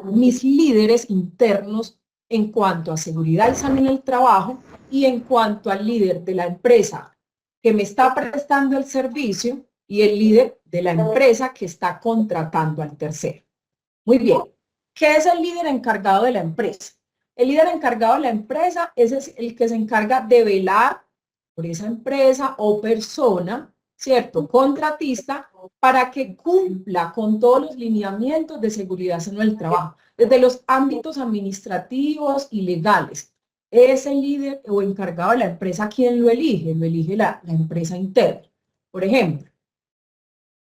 mis líderes internos en cuanto a seguridad y salud en el trabajo y en cuanto al líder de la empresa que me está prestando el servicio y el líder de la empresa que está contratando al tercero. Muy bien. ¿Qué es el líder encargado de la empresa? El líder encargado de la empresa es el que se encarga de velar por esa empresa o persona, ¿cierto? Contratista, para que cumpla con todos los lineamientos de seguridad en el trabajo, desde los ámbitos administrativos y legales. Es el líder o encargado de la empresa quien lo elige la empresa interna. Por ejemplo,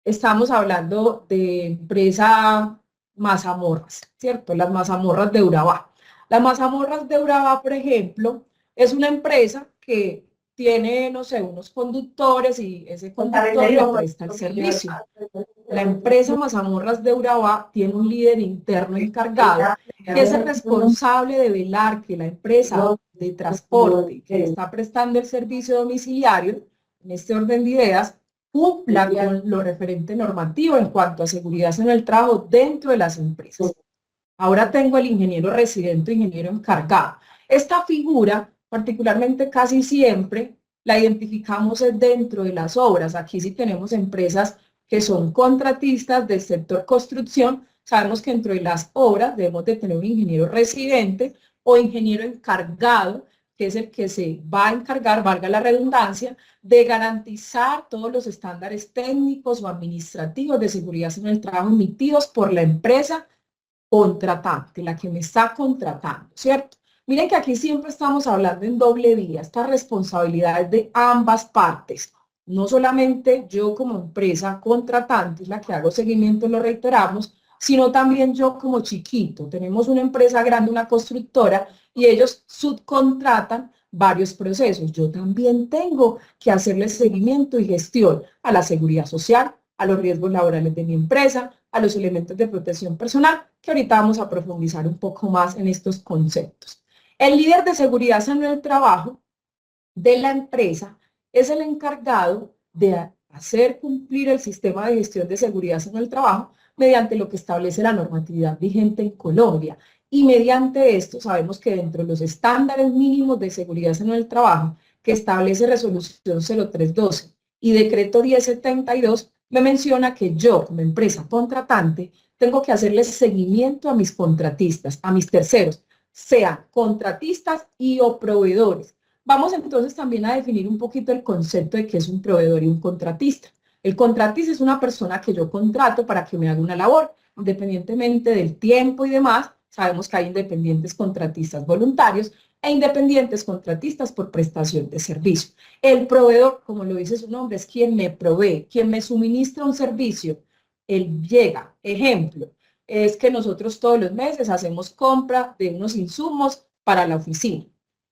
estamos hablando de empresa mazamorras, ¿cierto? Las mazamorras de Urabá. Las mazamorras de Urabá, por ejemplo, es una empresa que tiene, no sé, unos conductores y ese conductor le presta el servicio. La empresa Mazamorras de Urabá tiene un líder interno encargado que es el responsable de velar que la empresa de transporte que está prestando el servicio domiciliario, en este orden de ideas, cumpla con lo referente normativo en cuanto a seguridad en el trabajo dentro de las empresas. Ahora tengo el ingeniero residente, ingeniero encargado. Esta figura, particularmente casi siempre, la identificamos dentro de las obras. Aquí sí tenemos empresas que son contratistas del sector construcción. Sabemos que dentro de las obras debemos de tener un ingeniero residente o ingeniero encargado, que es el que se va a encargar, valga la redundancia, de garantizar todos los estándares técnicos o administrativos de seguridad en el trabajo emitidos por la empresa contratante, la que me está contratando, ¿cierto? Miren que aquí siempre estamos hablando en doble vía, esta responsabilidad es de ambas partes. No solamente yo como empresa contratante es la que hago seguimiento, lo reiteramos, sino también yo como chiquito. Tenemos una empresa grande, una constructora, y ellos subcontratan varios procesos. Yo también tengo que hacerle seguimiento y gestión a la seguridad social, a los riesgos laborales de mi empresa, a los elementos de protección personal, que ahorita vamos a profundizar un poco más en estos conceptos. El líder de seguridad en el trabajo de la empresa es el encargado de hacer cumplir el sistema de gestión de seguridad en el trabajo mediante lo que establece la normatividad vigente en Colombia. Y mediante esto sabemos que dentro de los estándares mínimos de seguridad en el trabajo que establece Resolución 0312 y Decreto 1072, me menciona que yo, como empresa contratante, tengo que hacerle seguimiento a mis contratistas, a mis terceros, sean contratistas y o proveedores. Vamos entonces también a definir un poquito el concepto de qué es un proveedor y un contratista. El contratista es una persona que yo contrato para que me haga una labor, independientemente del tiempo y demás. Sabemos que hay independientes contratistas voluntarios e independientes contratistas por prestación de servicio. El proveedor, como lo dice su nombre, es quien me provee, quien me suministra un servicio. Él llega. Ejemplo, es que nosotros todos los meses hacemos compra de unos insumos para la oficina.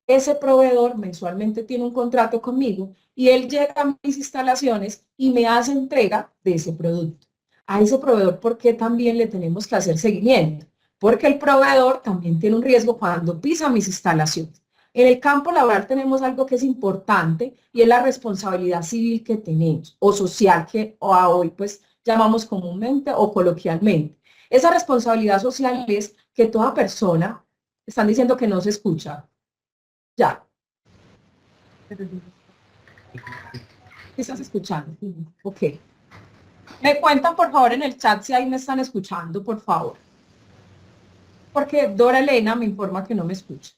Ese proveedor mensualmente tiene un contrato conmigo y él llega a mis instalaciones y me hace entrega de ese producto. A ese proveedor, ¿por qué también le tenemos que hacer seguimiento? Porque el proveedor también tiene un riesgo cuando pisa mis instalaciones. En el campo laboral tenemos algo que es importante y es la responsabilidad civil que tenemos o social que hoy pues llamamos comúnmente o coloquialmente. Esa responsabilidad social es que toda persona, están diciendo que no se escucha, ya. ¿Qué estás escuchando? Ok. Me cuentan, por favor, en el chat si ahí me están escuchando, por favor. Porque Dora Elena me informa que no me escucha.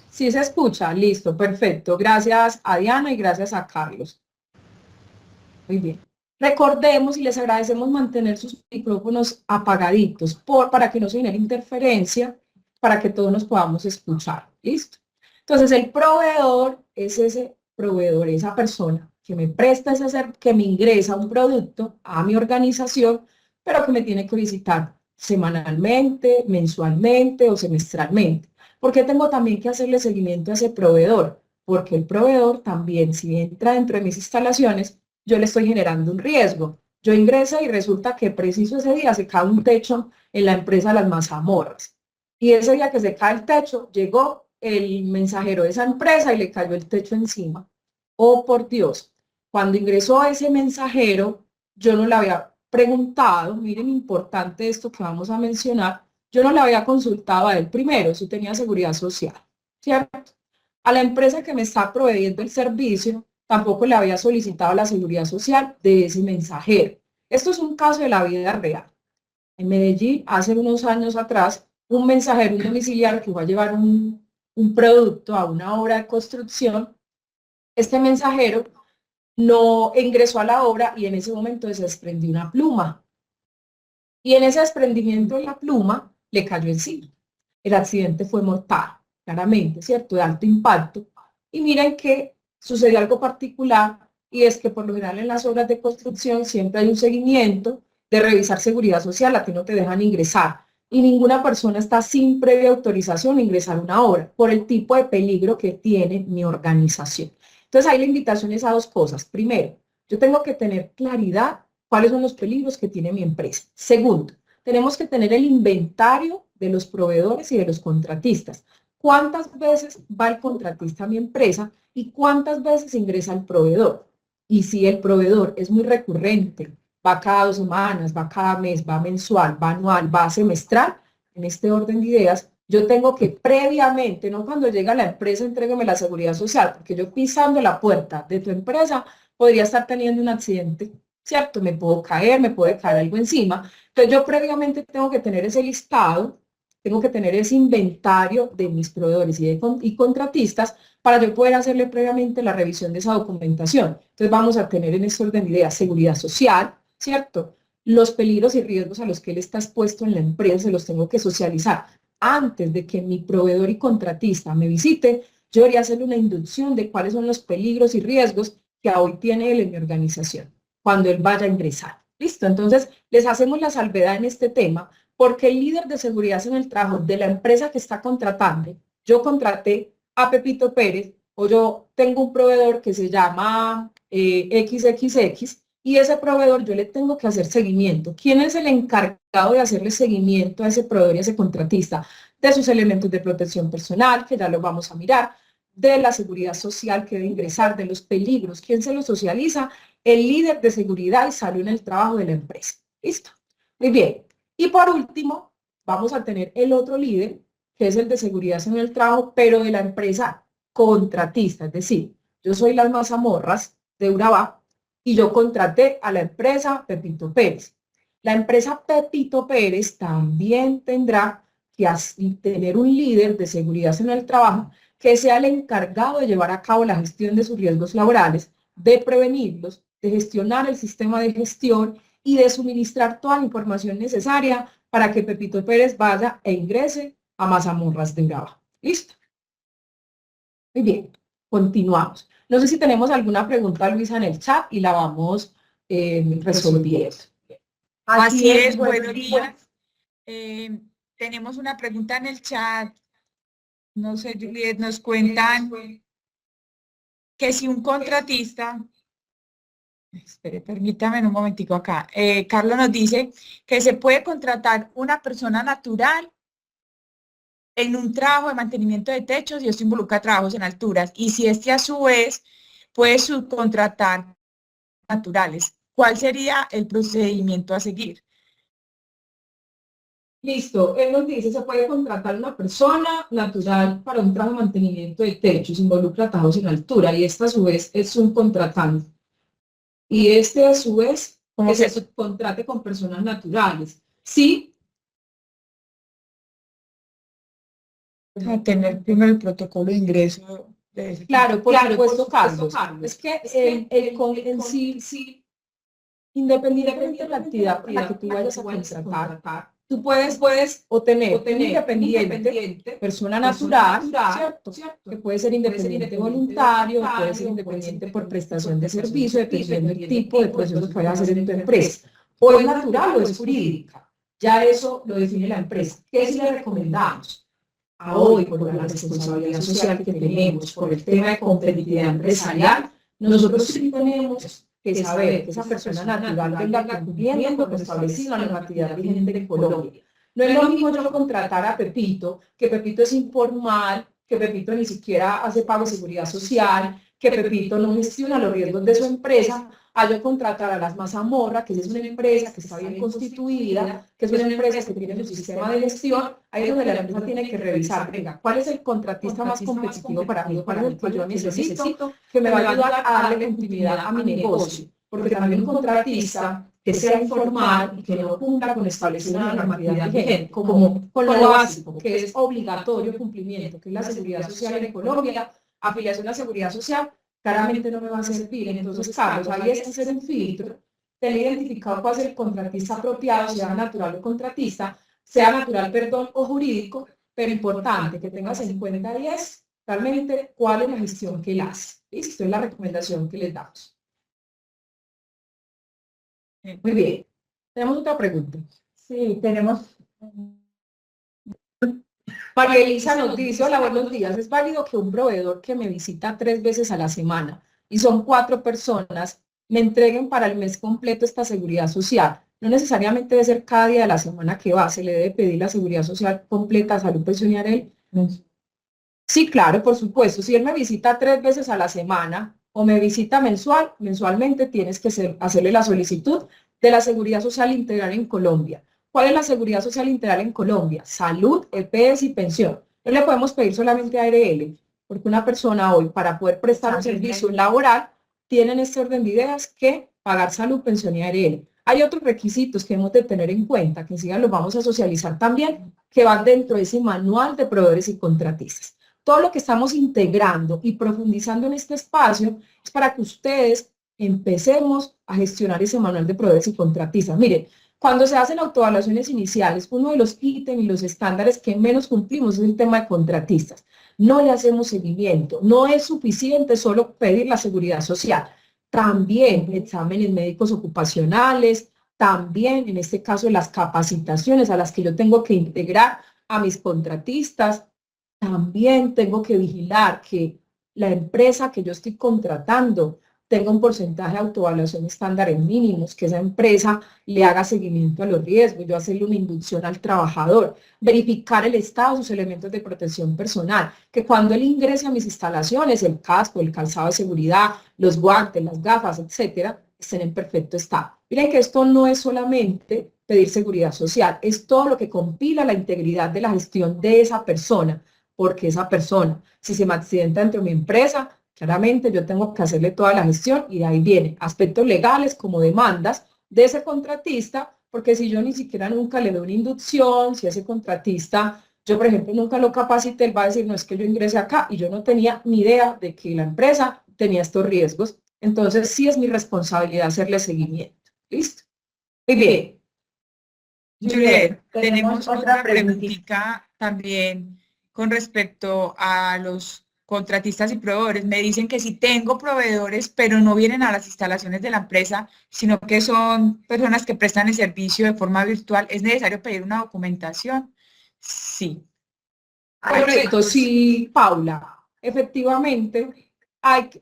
Sí se escucha, listo, perfecto. Gracias a Diana y gracias a Carlos. Muy bien. Recordemos y les agradecemos mantener sus micrófonos apagaditos para que no se genere interferencia, para que todos nos podamos escuchar. ¿Listo? Entonces, el proveedor es ese proveedor, esa persona que me presta que me ingresa un producto a mi organización, pero que me tiene que visitar semanalmente, mensualmente o semestralmente. ¿Por qué tengo también que hacerle seguimiento a ese proveedor? Porque el proveedor también, si entra dentro de mis instalaciones, yo le estoy generando un riesgo. Yo ingreso y resulta que preciso ese día se cae un techo en la empresa Las Mazamorras. Y ese día que se cae el techo, llegó el mensajero de esa empresa y le cayó el techo encima. Oh, por Dios. Cuando ingresó ese mensajero, yo no le había preguntado, miren, importante esto que vamos a mencionar, yo no le había consultado a él primero si tenía seguridad social, ¿cierto? A la empresa que me está proveyendo el servicio, tampoco le había solicitado la seguridad social de ese mensajero. Esto es un caso de la vida real. En Medellín, hace unos años atrás, un mensajero, un domiciliario que fue a llevar un producto a una obra de construcción, este mensajero no ingresó a la obra y en ese momento se desprendió una pluma. Y en ese desprendimiento de la pluma le cayó encima. El accidente fue mortal, claramente, ¿cierto? De alto impacto. Y miren que sucedió algo particular y es que por lo general en las obras de construcción siempre hay un seguimiento de revisar seguridad social, a ti no te dejan ingresar. Y ninguna persona está sin previa autorización a ingresar a una obra por el tipo de peligro que tiene mi organización. Entonces ahí la invitación es a dos cosas. Primero, yo tengo que tener claridad cuáles son los peligros que tiene mi empresa. Segundo, tenemos que tener el inventario de los proveedores y de los contratistas. ¿Cuántas veces va el contratista a mi empresa y cuántas veces ingresa el proveedor? Y si el proveedor es muy recurrente, va cada 2 semanas, va cada mes, va mensual, va anual, va semestral, en este orden de ideas, yo tengo que previamente, no cuando llega la empresa, entrégueme la seguridad social, porque yo pisando la puerta de tu empresa podría estar teniendo un accidente, ¿cierto? Me puedo caer, me puede caer algo encima. Entonces yo previamente tengo que tener ese listado, tengo que tener ese inventario de mis proveedores y contratistas para yo poder hacerle previamente la revisión de esa documentación. Entonces vamos a tener en este orden de ideas seguridad social, ¿cierto? Los peligros y riesgos a los que él está expuesto en la empresa se los tengo que socializar. Antes de que mi proveedor y contratista me visite, yo debería hacerle una inducción de cuáles son los peligros y riesgos que hoy tiene él en mi organización cuando él vaya a ingresar. ¿Listo? Entonces, les hacemos la salvedad en este tema porque el líder de seguridad en el trabajo de la empresa que está contratando, yo contraté a Pepito Pérez o yo tengo un proveedor que se llama XXX y ese proveedor yo le tengo que hacer seguimiento. ¿Quién es el encargado de hacerle seguimiento a ese proveedor y a ese contratista? De sus elementos de protección personal, que ya lo vamos a mirar, de la seguridad social que debe ingresar, de los peligros. ¿Quién se los socializa? El líder de seguridad y salud en el trabajo de la empresa. ¿Listo? Muy bien. Y por último, vamos a tener el otro líder, que es el de seguridad en el trabajo, pero de la empresa contratista. Es decir, yo soy las mazamorras de Urabá y yo contraté a la empresa Pepito Pérez. La empresa Pepito Pérez también tendrá que tener un líder de seguridad en el trabajo que sea el encargado de llevar a cabo la gestión de sus riesgos laborales, de prevenirlos, de gestionar el sistema de gestión y de suministrar toda la información necesaria para que Pepito Pérez vaya e ingrese a Mazamorras de Urabá. ¿Listo? Muy bien, continuamos. No sé si tenemos alguna pregunta, Luisa, en el chat y la vamos resolviendo. Así es, buenos días. Tenemos una pregunta en el chat. No sé, Juliet, nos cuentan que si un contratista, espere, permítame un momentico acá. Carlos nos dice que se puede contratar una persona natural en un trabajo de mantenimiento de techos y esto involucra trabajos en alturas. Y si este a su vez puede subcontratar naturales, ¿cuál sería el procedimiento a seguir? Listo, él nos dice, se puede contratar una persona natural para un trabajo de mantenimiento de techos, involucra trabajos en altura, y esta a su vez es un contratante. Y este a su vez, que se subcontrate con personas naturales. Sí. A tener primero el protocolo de ingreso. Claro, por supuesto, Carlos. Es que en sí, independientemente de la actividad para la que tú vayas a contratar, tú puedes o tener un independiente, persona natural, ¿cierto? Que puede ser independiente voluntario, puede ser independiente por prestación de servicio, dependiendo del tipo de proceso que vayas a hacer en tu empresa. O es natural o es jurídica. Ya eso lo define la empresa. ¿Qué sí le recomendamos? A hoy, por la responsabilidad social que tenemos, por el tema de competitividad empresarial, nosotros sí tenemos que saber que esa persona natural venga cumpliendo con establecido la normatividad vigente en Colombia. No es lo mismo yo contratar a Pepito, que Pepito es informal, que Pepito ni siquiera hace pago de seguridad social, que Pepito no gestiona los riesgos de su empresa, a yo contratar a las Mazamorra, que es una empresa que está bien constituida, que es una empresa que tiene su sistema de gestión. Ahí es donde la empresa tiene que revisar, venga, ¿cuál es el contratista más competitivo para mí? ¿Cuál es el que yo necesito que me va a ayudar a darle continuidad a mi negocio? Porque también un contratista que sea informal y que no cumpla con establecer una normatividad vigente, como con lo básico, que es obligatorio cumplimiento, que es la seguridad social en Colombia, afiliación a la seguridad social, claramente no me va a servir. Entonces, Carlos, ahí es hacer un filtro, tener identificado cuál es el contratista apropiado, sea natural o contratista, sea natural, perdón, o jurídico, pero importante que tengas en cuenta y es realmente cuál es la gestión que él hace. ¿Listo? Es la recomendación que les damos. Muy bien. Tenemos otra pregunta. Sí, tenemos. María Elisa nos dice, hola, buenos días. ¿Es válido que un proveedor que me visita 3 veces a la semana y son 4 personas me entreguen para el mes completo esta seguridad social? No necesariamente debe ser cada día de la semana que va, se le debe pedir la seguridad social completa, salud, pensión y AREL. Sí, claro, por supuesto. Si él me visita 3 veces a la semana o me visita mensualmente tienes que hacerle la solicitud de la seguridad social integral en Colombia. ¿Cuál es la seguridad social integral en Colombia? Salud, EPS y pensión. No le podemos pedir solamente ARL, porque una persona hoy para poder prestar un servicio laboral tiene en este orden de ideas que pagar salud, pensión y ARL. Hay otros requisitos que hemos de tener en cuenta, que enseguida los vamos a socializar también, que van dentro de ese manual de proveedores y contratistas. Todo lo que estamos integrando y profundizando en este espacio es para que ustedes empecemos a gestionar ese manual de proveedores y contratistas. Miren, cuando se hacen autoevaluaciones iniciales, uno de los ítems y los estándares que menos cumplimos es el tema de contratistas. No le hacemos seguimiento, no es suficiente solo pedir la seguridad social. También exámenes médicos ocupacionales, también en este caso las capacitaciones a las que yo tengo que integrar a mis contratistas. También tengo que vigilar que la empresa que yo estoy contratando tenga un porcentaje de autoevaluación estándar en mínimos, que esa empresa le haga seguimiento a los riesgos, yo hacerle una inducción al trabajador, verificar el estado de sus elementos de protección personal, que cuando él ingrese a mis instalaciones, el casco, el calzado de seguridad, los guantes, las gafas, etcétera, estén en perfecto estado. Miren que esto no es solamente pedir seguridad social, es todo lo que compila la integridad de la gestión de esa persona, porque esa persona, si se me accidenta dentro de mi empresa, claramente yo tengo que hacerle toda la gestión y de ahí viene aspectos legales como demandas de ese contratista, porque si yo ni siquiera nunca le doy una inducción, si ese contratista, yo por ejemplo nunca lo capacité, él va a decir, no es que yo ingresé acá y yo no tenía ni idea de que la empresa tenía estos riesgos, entonces sí es mi responsabilidad hacerle seguimiento. ¿Listo? Muy bien. Juliet, tenemos otra preguntita también con respecto a los contratistas y proveedores. Me dicen que si tengo proveedores, pero no vienen a las instalaciones de la empresa, sino que son personas que prestan el servicio de forma virtual, ¿es necesario pedir una documentación? Sí. Correcto, sí, Paula. Efectivamente,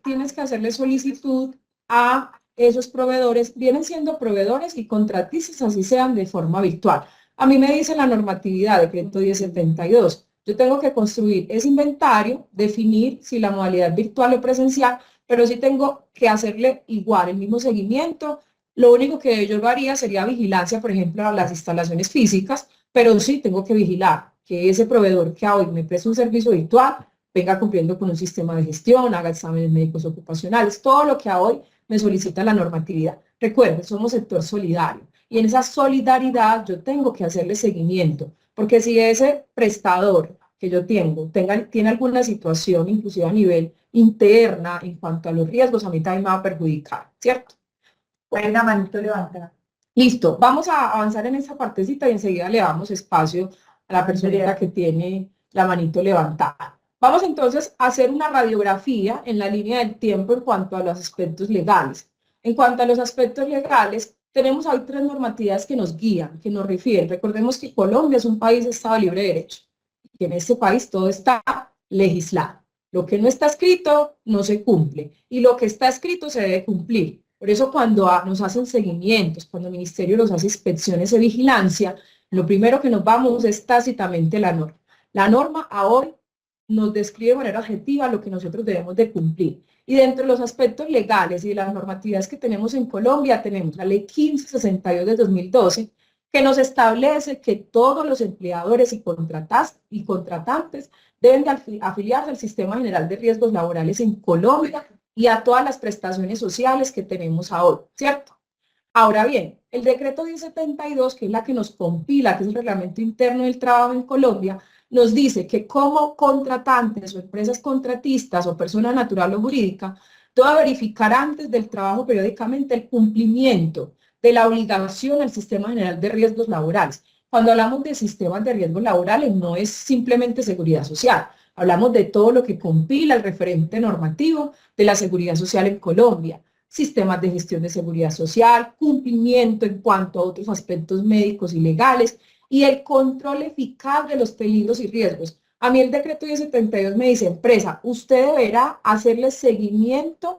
tienes que hacerle solicitud a esos proveedores, vienen siendo proveedores y contratistas, así sean de forma virtual. A mí me dice la normatividad, decreto 1072, yo tengo que construir ese inventario, definir si la modalidad es virtual o presencial, pero sí tengo que hacerle igual, el mismo seguimiento. Lo único que yo lo haría sería vigilancia, por ejemplo, a las instalaciones físicas, pero sí tengo que vigilar que ese proveedor que hoy me presta un servicio virtual venga cumpliendo con un sistema de gestión, haga exámenes médicos ocupacionales, todo lo que a hoy me solicita la normatividad. Recuerden, somos sector solidario y en esa solidaridad yo tengo que hacerle seguimiento, porque si ese prestador que yo tiene alguna situación, inclusive a nivel interna, en cuanto a los riesgos, a mí también me va a perjudicar, ¿cierto? Una manito levantada. Listo, vamos a avanzar en esta partecita y enseguida le damos espacio a la personita que tiene la manito levantada. Vamos entonces a hacer una radiografía en la línea del tiempo en cuanto a los aspectos legales. En cuanto a los aspectos legales, tenemos hoy 3 normatividades que nos guían, que nos refieren. Recordemos que Colombia es un país de Estado de libre derecho, que en este país todo está legislado. Lo que no está escrito no se cumple y lo que está escrito se debe cumplir. Por eso cuando nos hacen seguimientos, cuando el ministerio nos hace inspecciones de vigilancia, lo primero que nos vamos es tácitamente la norma. La norma ahora nos describe de manera objetiva lo que nosotros debemos de cumplir. Y dentro de los aspectos legales y de las normatividades que tenemos en Colombia, tenemos la Ley 1562 de 2012, que nos establece que todos los empleadores y contratantes deben de afiliarse al Sistema General de Riesgos Laborales en Colombia y a todas las prestaciones sociales que tenemos ahora, ¿cierto? Ahora bien, el decreto 1072, que es la que nos compila, que es el reglamento interno del trabajo en Colombia, nos dice que como contratantes o empresas contratistas o persona natural o jurídica, debe verificar antes del trabajo periódicamente el cumplimiento de la obligación al Sistema General de Riesgos Laborales. Cuando hablamos de sistemas de riesgos laborales, no es simplemente seguridad social, hablamos de todo lo que compila el referente normativo de la seguridad social en Colombia, sistemas de gestión de seguridad social, cumplimiento en cuanto a otros aspectos médicos y legales, y el control eficaz de los peligros y riesgos. A mí el decreto 1072 me dice, empresa, usted deberá hacerle seguimiento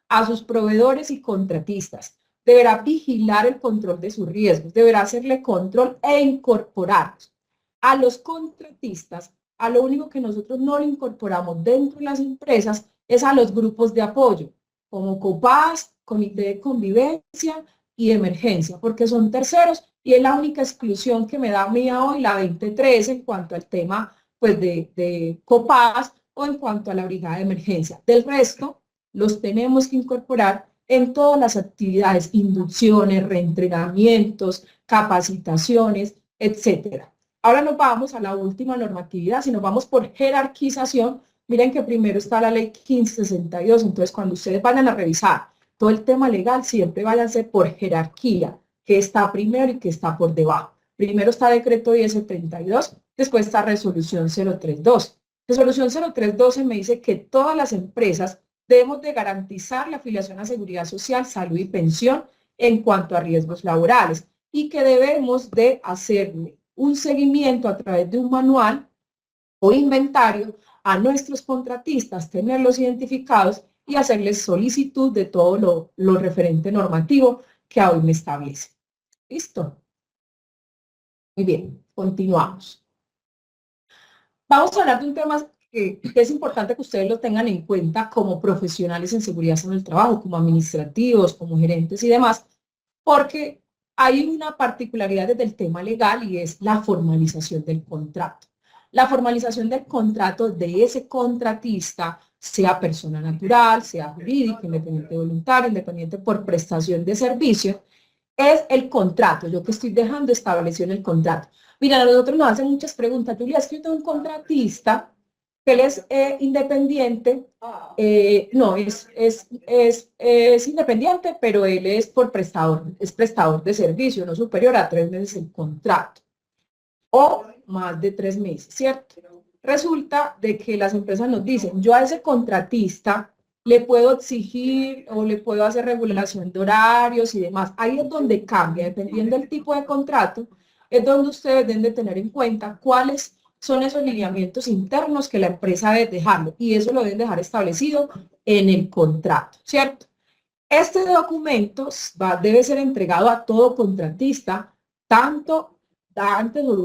a sus proveedores y contratistas, deberá vigilar el control de sus riesgos, deberá hacerle control e incorporarlos. A los contratistas, a lo único que nosotros no le incorporamos dentro de las empresas es a los grupos de apoyo, como COPAS, Comité de Convivencia y Emergencia, porque son terceros y es la única exclusión que me da a mí hoy la 2013 en cuanto al tema pues, de COPAS o en cuanto a la brigada de emergencia. Del resto, los tenemos que incorporar en todas las actividades, inducciones, reentrenamientos, capacitaciones, etcétera. Ahora nos vamos a la última normatividad, si nos vamos por jerarquización, miren que primero está la ley 1562, entonces cuando ustedes vayan a revisar todo el tema legal, siempre váyanse por jerarquía, que está primero y que está por debajo. Primero está decreto 1072, después está resolución 032. Resolución 0312 me dice que todas las empresas debemos de garantizar la afiliación a seguridad social, salud y pensión en cuanto a riesgos laborales y que debemos de hacerle un seguimiento a través de un manual o inventario a nuestros contratistas, tenerlos identificados y hacerles solicitud de todo lo referente normativo que hoy me establece. ¿Listo? Muy bien, continuamos. Vamos a hablar de un tema que es importante que ustedes lo tengan en cuenta como profesionales en seguridad en el trabajo, como administrativos, como gerentes y demás, porque hay una particularidad desde el tema legal y es la formalización del contrato. La formalización del contrato de ese contratista, sea persona natural, sea jurídica, independiente voluntario, independiente por prestación de servicio, es el contrato, yo que estoy dejando establecido en el contrato. Mira, a nosotros nos hacen muchas preguntas. Julia, es que yo tengo un contratista que él es independiente, no, es independiente, pero él es prestador de servicio, no superior a 3 meses el contrato, o más de 3 meses, ¿cierto? Resulta de que las empresas nos dicen, yo a ese contratista le puedo exigir o le puedo hacer regulación de horarios y demás. Ahí es donde cambia, dependiendo del tipo de contrato, es donde ustedes deben de tener en cuenta cuáles son esos lineamientos internos que la empresa debe dejarlo, y eso lo deben dejar establecido en el contrato, ¿cierto? Este documento debe ser entregado a todo contratista, tanto antes o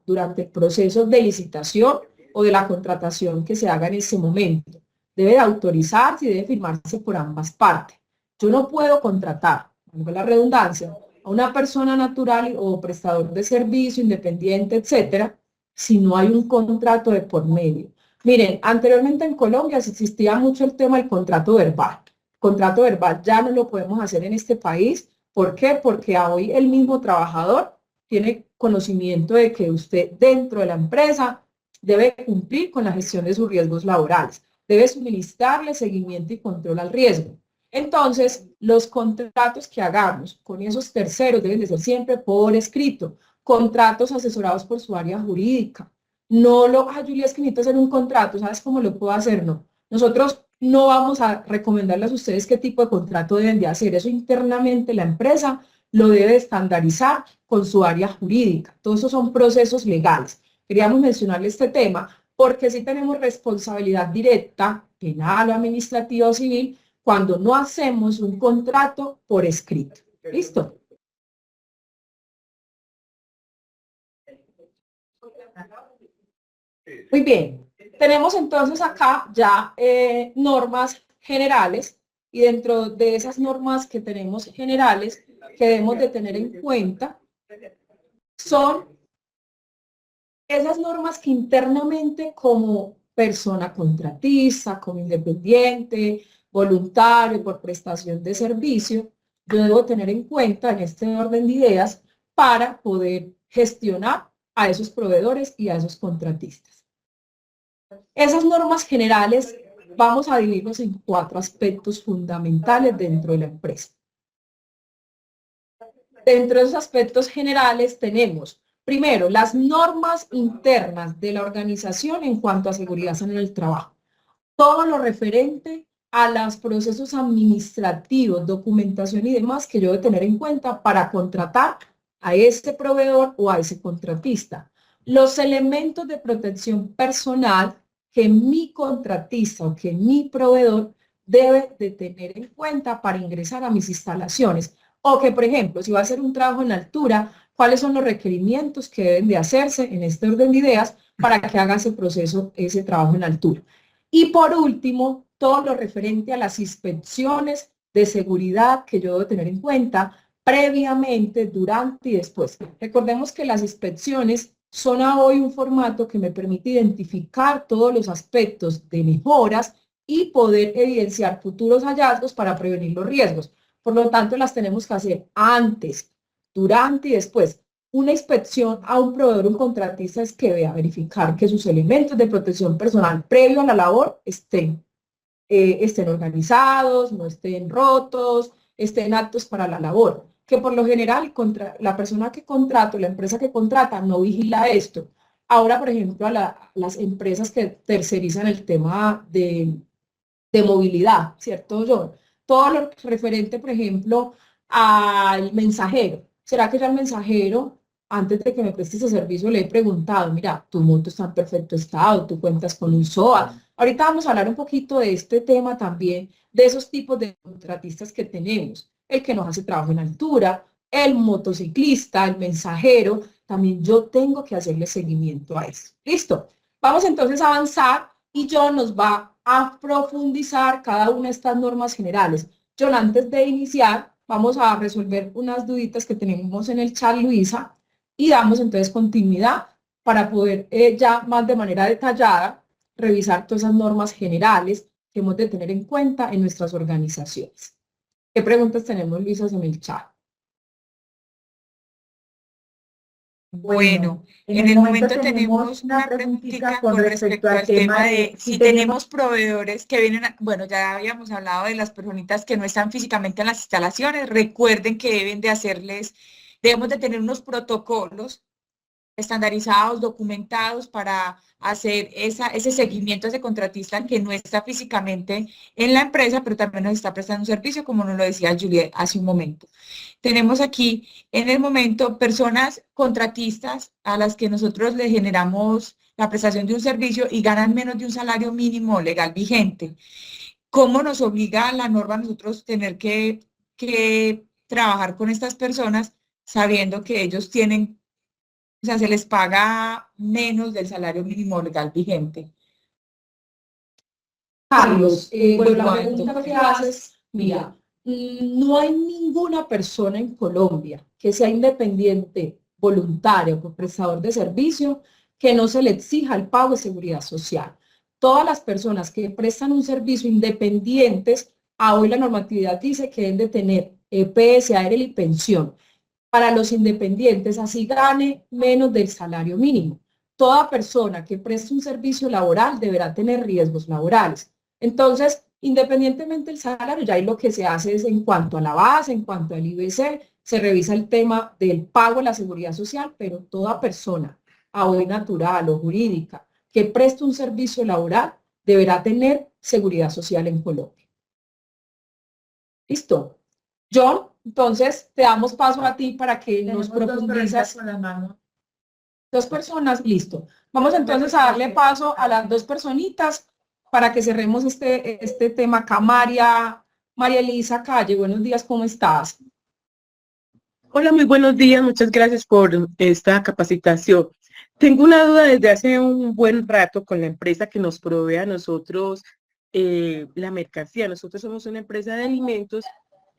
durante el proceso de licitación o de la contratación que se haga en ese momento. Debe de autorizarse y debe firmarse por ambas partes. Yo no puedo contratar, con la redundancia, a una persona natural o prestador de servicio, independiente, etcétera, si no hay un contrato de por medio. Miren, anteriormente en Colombia existía mucho el tema del contrato verbal. Contrato verbal ya no lo podemos hacer en este país. ¿Por qué? Porque hoy el mismo trabajador tiene conocimiento de que usted dentro de la empresa debe cumplir con la gestión de sus riesgos laborales, debe suministrarle seguimiento y control al riesgo. Entonces, los contratos que hagamos con esos terceros deben de ser siempre por escrito, contratos asesorados por su área jurídica. No Julia, es que necesito hacer un contrato, ¿sabes cómo lo puedo hacer? No. Nosotros no vamos a recomendarles a ustedes qué tipo de contrato deben de hacer. Eso internamente la empresa lo debe estandarizar con su área jurídica. Todos esos son procesos legales. Queríamos mencionarle este tema porque sí tenemos responsabilidad directa, penal o administrativa o civil, cuando no hacemos un contrato por escrito. ¿Listo? Muy bien. Tenemos entonces acá ya normas generales, y dentro de esas normas que tenemos generales, que debemos de tener en cuenta, son esas normas que internamente como persona contratista, como independiente, voluntario, por prestación de servicio, yo debo tener en cuenta en este orden de ideas para poder gestionar a esos proveedores y a esos contratistas. Esas normas generales vamos a dividirnos en 4 aspectos fundamentales dentro de la empresa. Dentro de esos aspectos generales tenemos, primero, las normas internas de la organización en cuanto a seguridad en el trabajo. Todo lo referente a los procesos administrativos, documentación y demás que yo debo tener en cuenta para contratar a ese proveedor o a ese contratista. Los elementos de protección personal que mi contratista o que mi proveedor debe de tener en cuenta para ingresar a mis instalaciones. O que, por ejemplo, si va a hacer un trabajo en altura, ¿cuáles son los requerimientos que deben de hacerse en este orden de ideas para que haga ese proceso, ese trabajo en altura? Y por último, todo lo referente a las inspecciones de seguridad que yo debo tener en cuenta previamente, durante y después. Recordemos que las inspecciones son a hoy un formato que me permite identificar todos los aspectos de mejoras y poder evidenciar futuros hallazgos para prevenir los riesgos. Por lo tanto, las tenemos que hacer antes, durante y después. Una inspección a un proveedor, un contratista, es que vea, verificar que sus elementos de protección personal previo a la labor estén organizados, no estén rotos, estén aptos para la labor. Que por lo general la persona que contrata, la empresa que contrata, no vigila esto. Ahora, por ejemplo, las empresas que tercerizan el tema de movilidad, ¿cierto, John? Todo lo referente, por ejemplo, al mensajero. ¿Será que ya el mensajero, antes de que me preste ese servicio, le he preguntado, mira, tu moto está en perfecto estado, tú cuentas con un SOA? Ahorita vamos a hablar un poquito de este tema también, de esos tipos de contratistas que tenemos. El que nos hace trabajo en altura, el motociclista, el mensajero, también yo tengo que hacerle seguimiento a eso. ¿Listo? Vamos entonces a avanzar y John nos va a profundizar cada una de estas normas generales. John, antes de iniciar, vamos a resolver unas duditas que tenemos en el chat, Luisa, y damos entonces continuidad para poder ya más de manera detallada revisar todas esas normas generales que hemos de tener en cuenta en nuestras organizaciones. ¿Qué preguntas tenemos, Luisa, en el chat? Bueno, en el momento tenemos una preguntita con respecto al tema de si tenemos proveedores que vienen, bueno, ya habíamos hablado de las personitas que no están físicamente en las instalaciones. Recuerden que debemos de tener unos protocolos estandarizados, documentados para hacer ese seguimiento a ese contratista que no está físicamente en la empresa, pero también nos está prestando un servicio, como nos lo decía Juliet hace un momento. Tenemos aquí en el momento personas contratistas a las que nosotros le generamos la prestación de un servicio y ganan menos de un salario mínimo legal vigente. ¿Cómo nos obliga la norma a nosotros tener que trabajar con estas personas sabiendo que ellos tienen, o sea, se les paga menos del salario mínimo legal vigente? Carlos, bueno, la pregunta que haces, mira, no hay ninguna persona en Colombia que sea independiente, voluntario o prestador de servicio que no se le exija el pago de seguridad social. Todas las personas que prestan un servicio independientes, a hoy la normatividad dice que deben de tener EPS, ARL y pensión. Para los independientes, así gane menos del salario mínimo. Toda persona que preste un servicio laboral deberá tener riesgos laborales. Entonces, independientemente del salario, ya ahí lo que se hace es en cuanto a la base, en cuanto al IBC, se revisa el tema del pago de la seguridad social, pero toda persona, a hoy natural o jurídica, que preste un servicio laboral, deberá tener seguridad social en Colombia. ¿Listo? John, entonces te damos paso a ti para que nos profundizas. Dos personas, listo. Vamos entonces a darle paso a las dos personitas para que cerremos este tema acá. María Elisa Calle, buenos días, ¿cómo estás? Hola, muy buenos días, muchas gracias por esta capacitación. Tengo una duda desde hace un buen rato con la empresa que nos provee a nosotros la mercancía. Nosotros somos una empresa de alimentos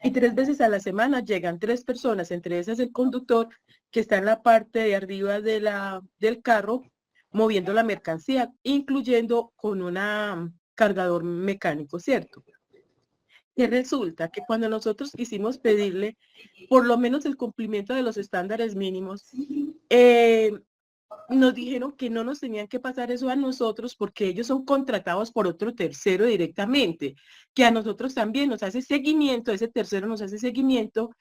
y 3 veces a la semana llegan 3 personas, entre esas el conductor que está en la parte de arriba del carro moviendo la mercancía, incluyendo con un cargador mecánico, ¿cierto? Y resulta que cuando nosotros quisimos pedirle por lo menos el cumplimiento de los estándares mínimos, nos dijeron que no nos tenían que pasar eso a nosotros porque ellos son contratados por otro tercero directamente, que a nosotros también nos hace seguimiento, ese tercero nos hace seguimiento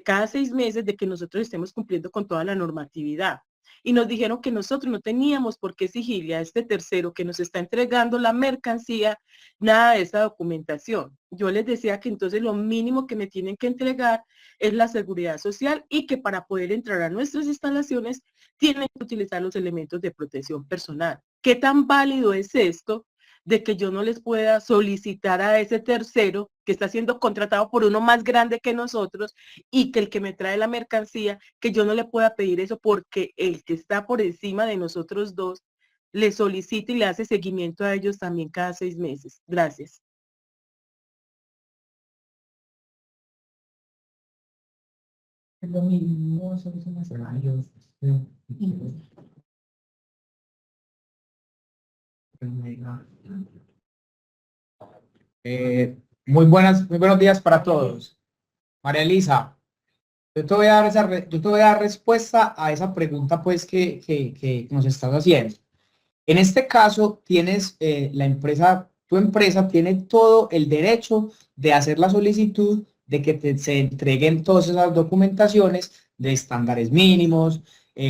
cada 6 meses de que nosotros estemos cumpliendo con toda la normatividad. Y nos dijeron que nosotros no teníamos por qué exigirle a este tercero que nos está entregando la mercancía nada de esa documentación. Yo les decía que entonces lo mínimo que me tienen que entregar es la seguridad social y que para poder entrar a nuestras instalaciones tienen que utilizar los elementos de protección personal. ¿Qué tan válido es esto de que yo no les pueda solicitar a ese tercero que está siendo contratado por uno más grande que nosotros y que el que me trae la mercancía, que yo no le pueda pedir eso porque el que está por encima de nosotros dos le solicita y le hace seguimiento a ellos también cada 6 meses? Gracias. Lo mismo, somos unas rayos. Muy buenos días para todos. María Elisa, yo te voy a dar yo te voy a dar respuesta a esa pregunta pues que nos estás haciendo. En este caso tienes tu empresa tiene todo el derecho de hacer la solicitud de que se entreguen todas esas documentaciones de estándares mínimos,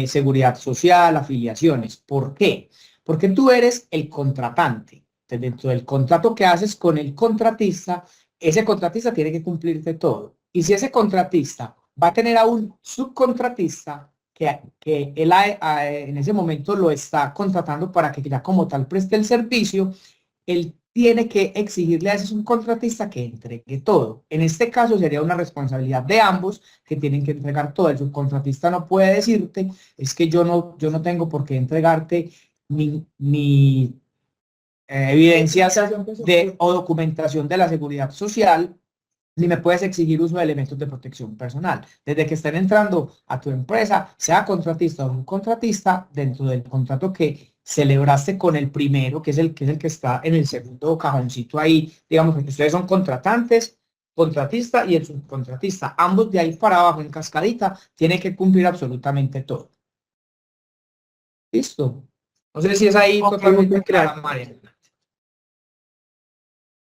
seguridad social, afiliaciones. ¿Por qué? Porque tú eres el contratante. Entonces, dentro del contrato que haces con el contratista, ese contratista tiene que cumplirte todo. Y si ese contratista va a tener a un subcontratista que él en ese momento lo está contratando para que ya como tal preste el servicio, él tiene que exigirle a ese subcontratista que entregue todo. En este caso sería una responsabilidad de ambos que tienen que entregar todo. El subcontratista no puede decirte, es que yo no tengo por qué entregarte ni evidencias o documentación de la seguridad social, ni me puedes exigir uso de elementos de protección personal. Desde que estén entrando a tu empresa, sea contratista o un contratista, dentro del contrato que celebraste con el primero, que es el que está en el segundo cajoncito ahí, digamos que ustedes son contratantes, contratista y el subcontratista, ambos de ahí para abajo en cascadita, tienen que cumplir absolutamente todo. ¿Listo? No sé si es ahí totalmente clara, María.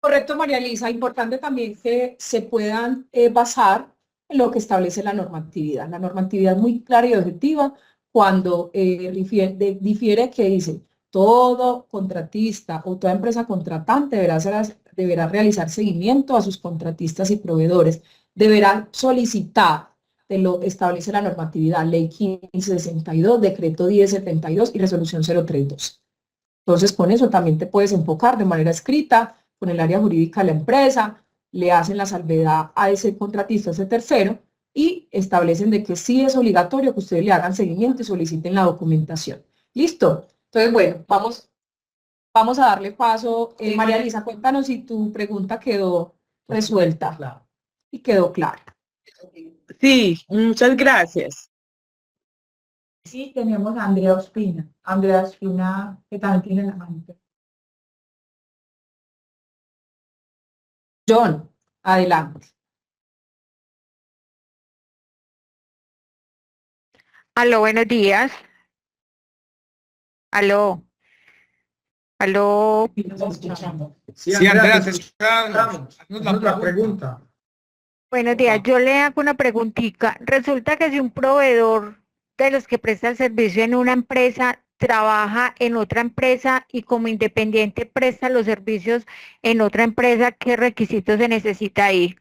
Correcto, María Elisa. Importante también que se puedan basar en lo que establece la normatividad. La normatividad es muy clara y objetiva cuando difiere que dice todo contratista o toda empresa contratante deberá realizar seguimiento a sus contratistas y proveedores. Deberán solicitar, de lo establece la normatividad, Ley 1562, Decreto 1072 y Resolución 032. Entonces, con eso también te puedes enfocar de manera escrita con el área jurídica de la empresa, le hacen la salvedad a ese contratista, a ese tercero, y establecen de que sí es obligatorio que ustedes le hagan seguimiento y soliciten la documentación. ¿Listo? Entonces, bueno, vamos a darle paso. María Elisa, cuéntanos si tu pregunta quedó resuelta y quedó clara. Sí, muchas gracias. Sí, tenemos a Andrea Ospina. Andrea Ospina, que también tiene la mano. John, adelante. Aló, buenos días. Aló. Aló. Sí, Andrea, te escuchamos. Haznos la pregunta. Buenos días. Yo le hago una preguntita. Resulta que si un proveedor de los que presta el servicio en una empresa trabaja en otra empresa y como independiente presta los servicios en otra empresa, ¿qué requisitos se necesita ahí?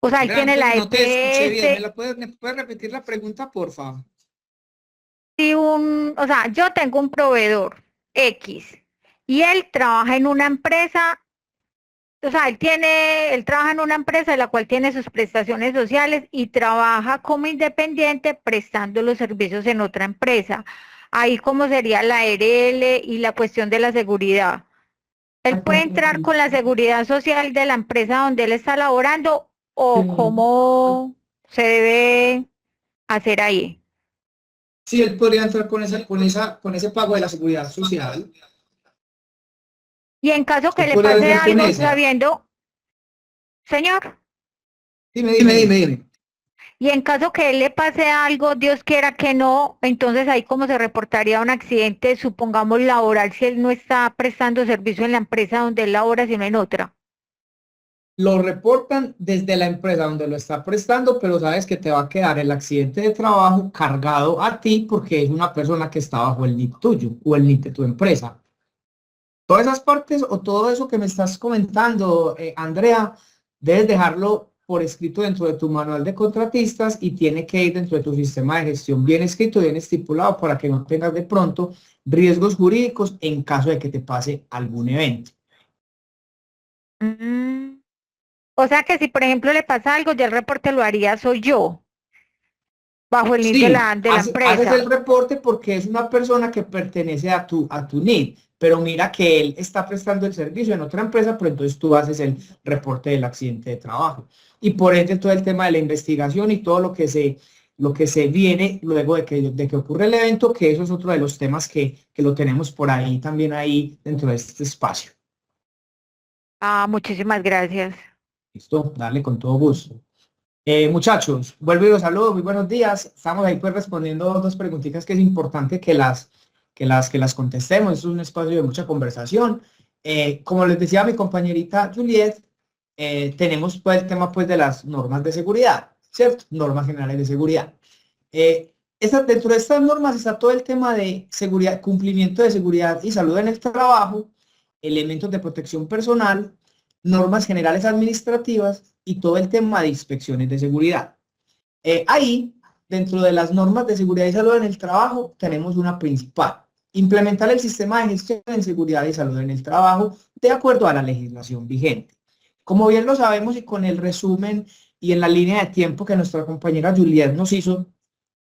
O sea, él tiene la No te escuché bien. EPS. ¿Me puedes repetir la pregunta, por favor? O sea, yo tengo un proveedor X y él trabaja en una empresa. O sea, él trabaja en una empresa de la cual tiene sus prestaciones sociales y trabaja como independiente prestando los servicios en otra empresa. Ahí cómo sería la ARL y la cuestión de la seguridad. ¿Él puede entrar con la seguridad social de la empresa donde él está laborando o Sí. cómo se debe hacer ahí? Sí, él podría entrar con ese pago de la seguridad social. Y en caso que Él le podría pase entrar con algo esa. sabiendo, señor, Dime. y en caso que él le pase algo, Dios quiera que no, entonces ahí cómo se reportaría un accidente, supongamos laboral, si él no está prestando servicio en la empresa donde él labora, sino en otra. Lo reportan desde la empresa donde lo está prestando, pero sabes que te va a quedar el accidente de trabajo cargado a ti porque es una persona que está bajo el NIT tuyo o el NIT de tu empresa. Todas esas partes o todo eso que me estás comentando, Andrea, debes dejarlo por escrito dentro de tu manual de contratistas y tiene que ir dentro de tu sistema de gestión bien escrito, bien estipulado para que no tengas de pronto riesgos jurídicos en caso de que te pase algún evento. Mm. O sea que si por ejemplo le pasa algo, ya el reporte lo haría soy yo, bajo el NID de Sí, la haces el empresa. reporte porque es una persona que pertenece a tu NID, pero mira que él está prestando el servicio en otra empresa, pero entonces tú haces el reporte del accidente de trabajo. Y por ende todo el tema de la investigación y todo lo que se viene luego de que ocurre el evento, que eso es otro de los temas que lo tenemos por ahí también ahí dentro de este espacio. Ah, muchísimas gracias. Listo, dale con todo gusto. Muchachos, vuelvo y los saludo, muy buenos días. Estamos ahí pues respondiendo dos preguntitas que es importante que las contestemos. Es un espacio de mucha conversación. Como les decía mi compañerita Juliet, tenemos pues el tema pues de las normas de seguridad, ¿cierto? Normas generales de seguridad. Dentro de estas normas está todo el tema de seguridad, cumplimiento de seguridad y salud en el trabajo, elementos de protección personal, normas generales administrativas y todo el tema de inspecciones de seguridad. Ahí, dentro de las normas de seguridad y salud en el trabajo, tenemos una principal: implementar el sistema de gestión en seguridad y salud en el trabajo de acuerdo a la legislación vigente. Como bien lo sabemos y con el resumen y en la línea de tiempo que nuestra compañera Juliet nos hizo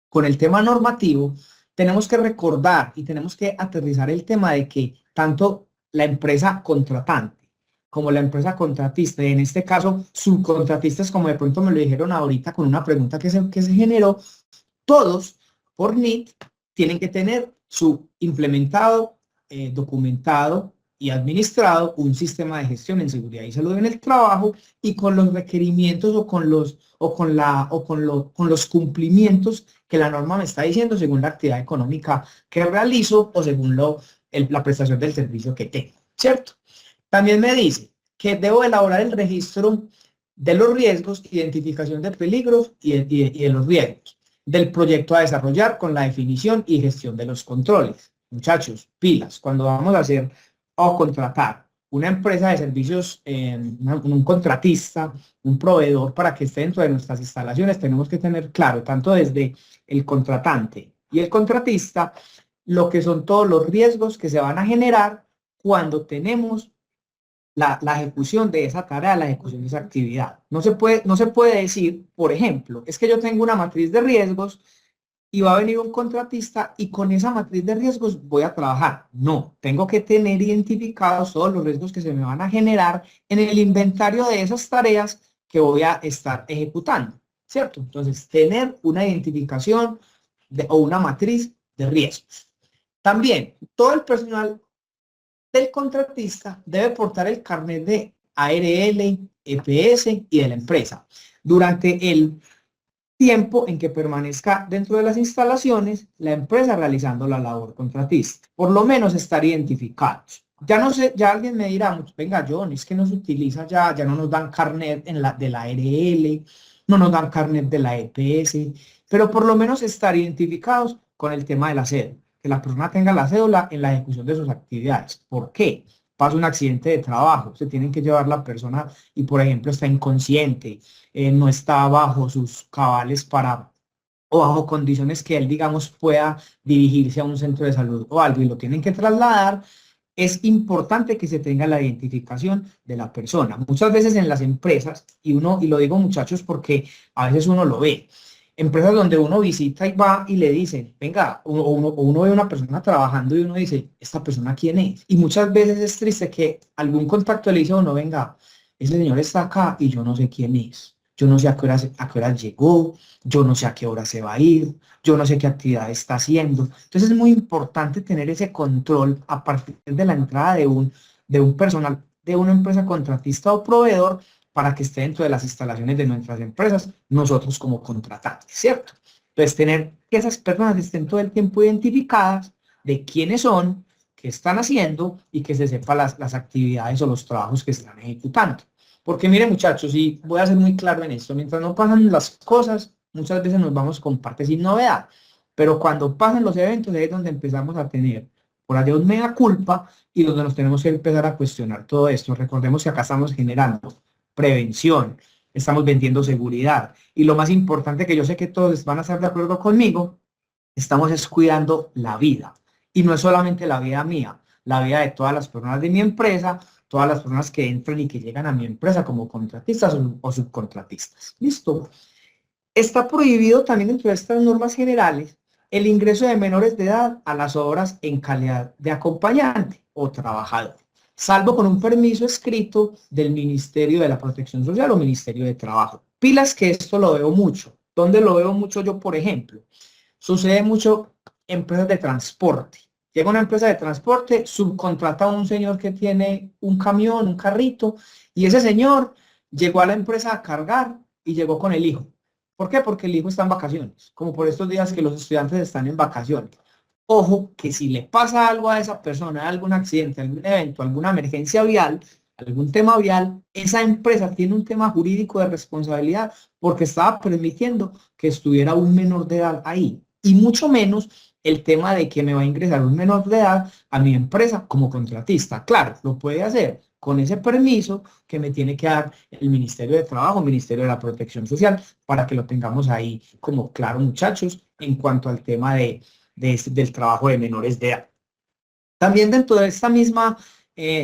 con el tema normativo, tenemos que recordar y tenemos que aterrizar el tema de que tanto la empresa contratante como la empresa contratista, y en este caso subcontratistas, como de pronto me lo dijeron ahorita con una pregunta que se generó, todos por NIT tienen que tener su implementado, documentado y administrado un sistema de gestión en seguridad y salud en el trabajo y con los requerimientos con los cumplimientos que la norma me está diciendo según la actividad económica que realizo o según la prestación del servicio que tengo, ¿cierto? También me dice que debo elaborar el registro de los riesgos, identificación de peligros y de los riesgos del proyecto a desarrollar con la definición y gestión de los controles. Muchachos, pilas, cuando vamos a hacer o contratar una empresa de servicios, un contratista, un proveedor para que esté dentro de nuestras instalaciones, tenemos que tener claro, tanto desde el contratante y el contratista, lo que son todos los riesgos que se van a generar cuando tenemos la ejecución de esa tarea, la ejecución de esa actividad. No se puede decir, por ejemplo, es que yo tengo una matriz de riesgos y va a venir un contratista y con esa matriz de riesgos voy a trabajar. No, tengo que tener identificados todos los riesgos que se me van a generar en el inventario de esas tareas que voy a estar ejecutando, ¿cierto? Entonces, tener una identificación o una matriz de riesgos. También, todo el personal del contratista debe portar el carnet de ARL, EPS y de la empresa durante el tiempo en que permanezca dentro de las instalaciones la empresa realizando la labor contratista. Por lo menos estar identificados. Ya no sé, ya alguien me dirá, venga John, es que no se utiliza ya no nos dan carnet de la ARL, no nos dan carnet de la EPS, pero por lo menos estar identificados con el tema de la cédula, que la persona tenga la cédula en la ejecución de sus actividades. ¿Por qué? Pasa un accidente de trabajo, se tienen que llevar la persona y, por ejemplo, está inconsciente, no está bajo sus cabales o bajo condiciones que él, digamos, pueda dirigirse a un centro de salud o algo y lo tienen que trasladar, es importante que se tenga la identificación de la persona. Muchas veces en las empresas, y lo digo muchachos porque a veces uno lo ve, empresas donde uno visita y va y le dice, venga, uno ve a una persona trabajando y uno dice, ¿esta persona quién es? Y muchas veces es triste que algún contacto le dice a uno, venga, ese señor está acá y yo no sé quién es. Yo no sé a qué hora llegó, yo no sé a qué hora se va a ir, yo no sé qué actividad está haciendo. Entonces es muy importante tener ese control a partir de la entrada de un personal, de una empresa contratista o proveedor, para que esté dentro de las instalaciones de nuestras empresas, nosotros como contratantes, ¿cierto? Entonces, tener que esas personas estén todo el tiempo identificadas de quiénes son, qué están haciendo y que se sepa las actividades o los trabajos que están ejecutando. Porque miren, muchachos, y voy a ser muy claro en esto, mientras no pasan las cosas, muchas veces nos vamos con partes sin novedad, pero cuando pasan los eventos es donde empezamos a tener por allá un mea culpa y donde nos tenemos que empezar a cuestionar todo esto. Recordemos que acá estamos generando prevención, estamos vendiendo seguridad. Y lo más importante, que yo sé que todos van a estar de acuerdo conmigo, estamos es cuidando la vida. Y no es solamente la vida mía, la vida de todas las personas de mi empresa, todas las personas que entran y que llegan a mi empresa como contratistas o subcontratistas. ¿Listo? Está prohibido también dentro de estas normas generales el ingreso de menores de edad a las obras en calidad de acompañante o trabajador, salvo con un permiso escrito del Ministerio de la Protección Social o Ministerio de Trabajo. Pilas que esto lo veo mucho. ¿Dónde lo veo mucho yo, por ejemplo? Sucede mucho en empresas de transporte. Llega una empresa de transporte, subcontrata a un señor que tiene un camión, un carrito, y ese señor llegó a la empresa a cargar y llegó con el hijo. ¿Por qué? Porque el hijo está en vacaciones, como por estos días que los estudiantes están en vacaciones. Ojo, que si le pasa algo a esa persona, algún accidente, algún evento, alguna emergencia vial, algún tema vial, esa empresa tiene un tema jurídico de responsabilidad porque estaba permitiendo que estuviera un menor de edad ahí. Y mucho menos el tema de que me va a ingresar un menor de edad a mi empresa como contratista. Claro, lo puede hacer con ese permiso que me tiene que dar el Ministerio de Trabajo, el Ministerio de la Protección Social, para que lo tengamos ahí como claro, muchachos, en cuanto al tema del trabajo de menores de edad. También dentro de esta misma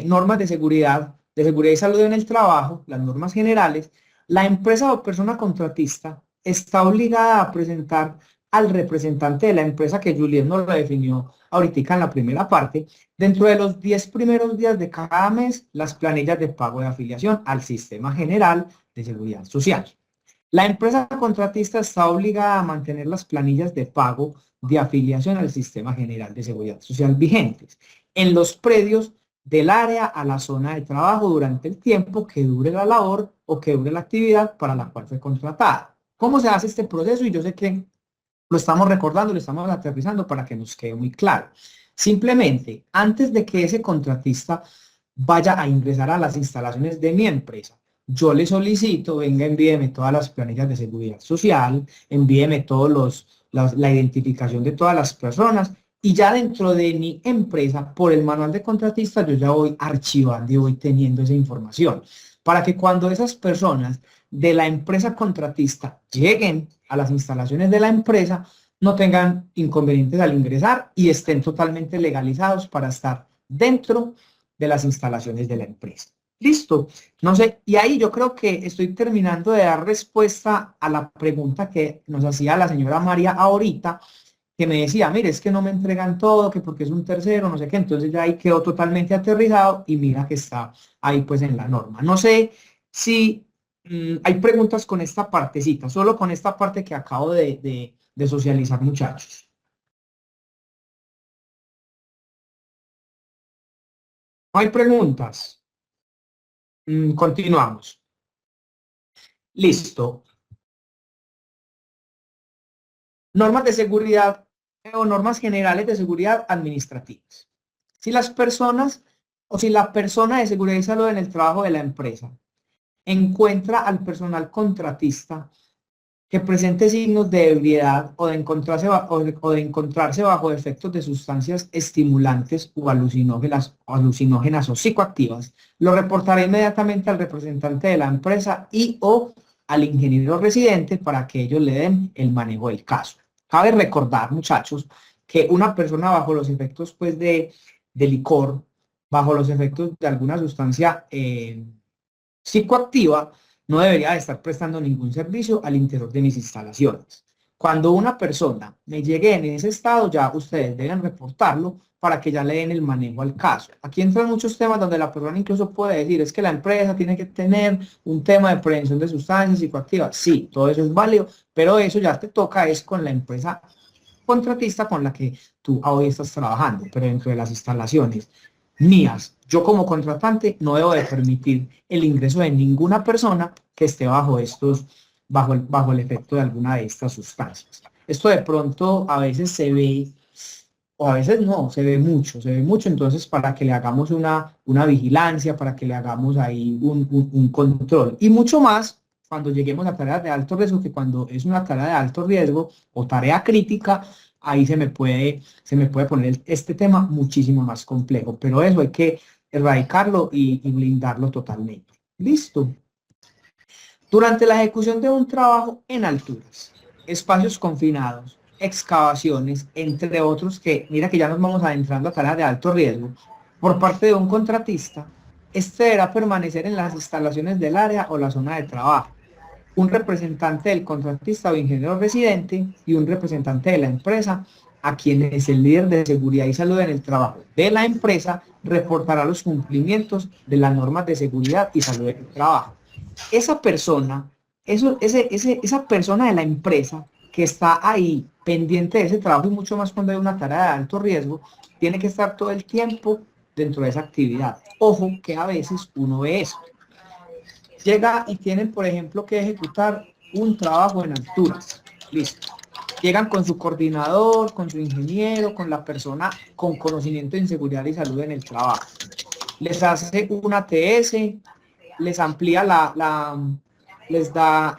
normas de seguridad y salud en el trabajo, las normas generales, la empresa o persona contratista está obligada a presentar al representante de la empresa, que Juliet nos lo definió ahorita en la primera parte, dentro de los 10 primeros días de cada mes, las planillas de pago de afiliación al Sistema General de Seguridad Social. La empresa contratista está obligada a mantener las planillas de pago de afiliación al Sistema General de Seguridad Social vigentes en los predios del área a la zona de trabajo durante el tiempo que dure la labor o que dure la actividad para la cual fue contratada. ¿Cómo se hace este proceso? Y yo sé que lo estamos recordando, lo estamos aterrizando para que nos quede muy claro. Simplemente, antes de que ese contratista vaya a ingresar a las instalaciones de mi empresa, yo le solicito, venga, envíeme todas las planillas de seguridad social, envíeme la identificación de todas las personas, y ya dentro de mi empresa, por el manual de contratista, yo ya voy archivando y voy teniendo esa información, para que cuando esas personas de la empresa contratista lleguen a las instalaciones de la empresa, no tengan inconvenientes al ingresar y estén totalmente legalizados para estar dentro de las instalaciones de la empresa. Listo, no sé, y ahí yo creo que estoy terminando de dar respuesta a la pregunta que nos hacía la señora María ahorita, que me decía, mire, es que no me entregan todo, que porque es un tercero, no sé qué, entonces ya ahí quedó totalmente aterrizado y mira que está ahí pues en la norma. No sé si hay preguntas con esta partecita, solo con esta parte que acabo de socializar, muchachos. ¿No hay preguntas? Continuamos. Listo. Normas de seguridad o normas generales de seguridad administrativas. Si las personas o si la persona de seguridad y salud en el trabajo de la empresa encuentra al personal contratista que presente signos de ebriedad o de encontrarse bajo efectos de sustancias estimulantes o alucinógenas o psicoactivas, lo reportará inmediatamente al representante de la empresa y o al ingeniero residente para que ellos le den el manejo del caso. Cabe recordar, muchachos, que una persona bajo los efectos pues, de licor, bajo los efectos de alguna sustancia psicoactiva, no debería estar prestando ningún servicio al interior de mis instalaciones. Cuando una persona me llegue en ese estado, ya ustedes deben reportarlo para que ya le den el manejo al caso. Aquí entran muchos temas donde la persona incluso puede decir, es que la empresa tiene que tener un tema de prevención de sustancias psicoactivas. Sí, todo eso es válido, pero eso ya te toca es con la empresa contratista con la que tú hoy estás trabajando, pero dentro de las instalaciones mías, yo como contratante no debo de permitir el ingreso de ninguna persona que esté bajo bajo el efecto de alguna de estas sustancias. Esto de pronto a veces se ve, o a veces no, se ve mucho, entonces para que le hagamos una vigilancia, para que le hagamos ahí un control, y mucho más cuando lleguemos a tareas de alto riesgo, que cuando es una tarea de alto riesgo o tarea crítica, ahí se me puede poner este tema muchísimo más complejo, pero eso hay que erradicarlo y blindarlo totalmente. ¿Listo? Durante la ejecución de un trabajo en alturas, espacios confinados, excavaciones, entre otros, que mira que ya nos vamos adentrando a tareas de alto riesgo, por parte de un contratista, este deberá permanecer en las instalaciones del área o la zona de trabajo. Un representante del contratista o ingeniero residente y un representante de la empresa, a quien es el líder de seguridad y salud en el trabajo de la empresa, reportará los cumplimientos de las normas de seguridad y salud en el trabajo. Esa persona, esa persona de la empresa que está ahí pendiente de ese trabajo, y mucho más cuando hay una tarea de alto riesgo, tiene que estar todo el tiempo dentro de esa actividad. Ojo que a veces uno ve eso. Llega y tienen, por ejemplo, que ejecutar un trabajo en alturas. Listo. Llegan con su coordinador, con su ingeniero, con la persona con conocimiento en seguridad y salud en el trabajo. Les hace una ATS, les amplía les da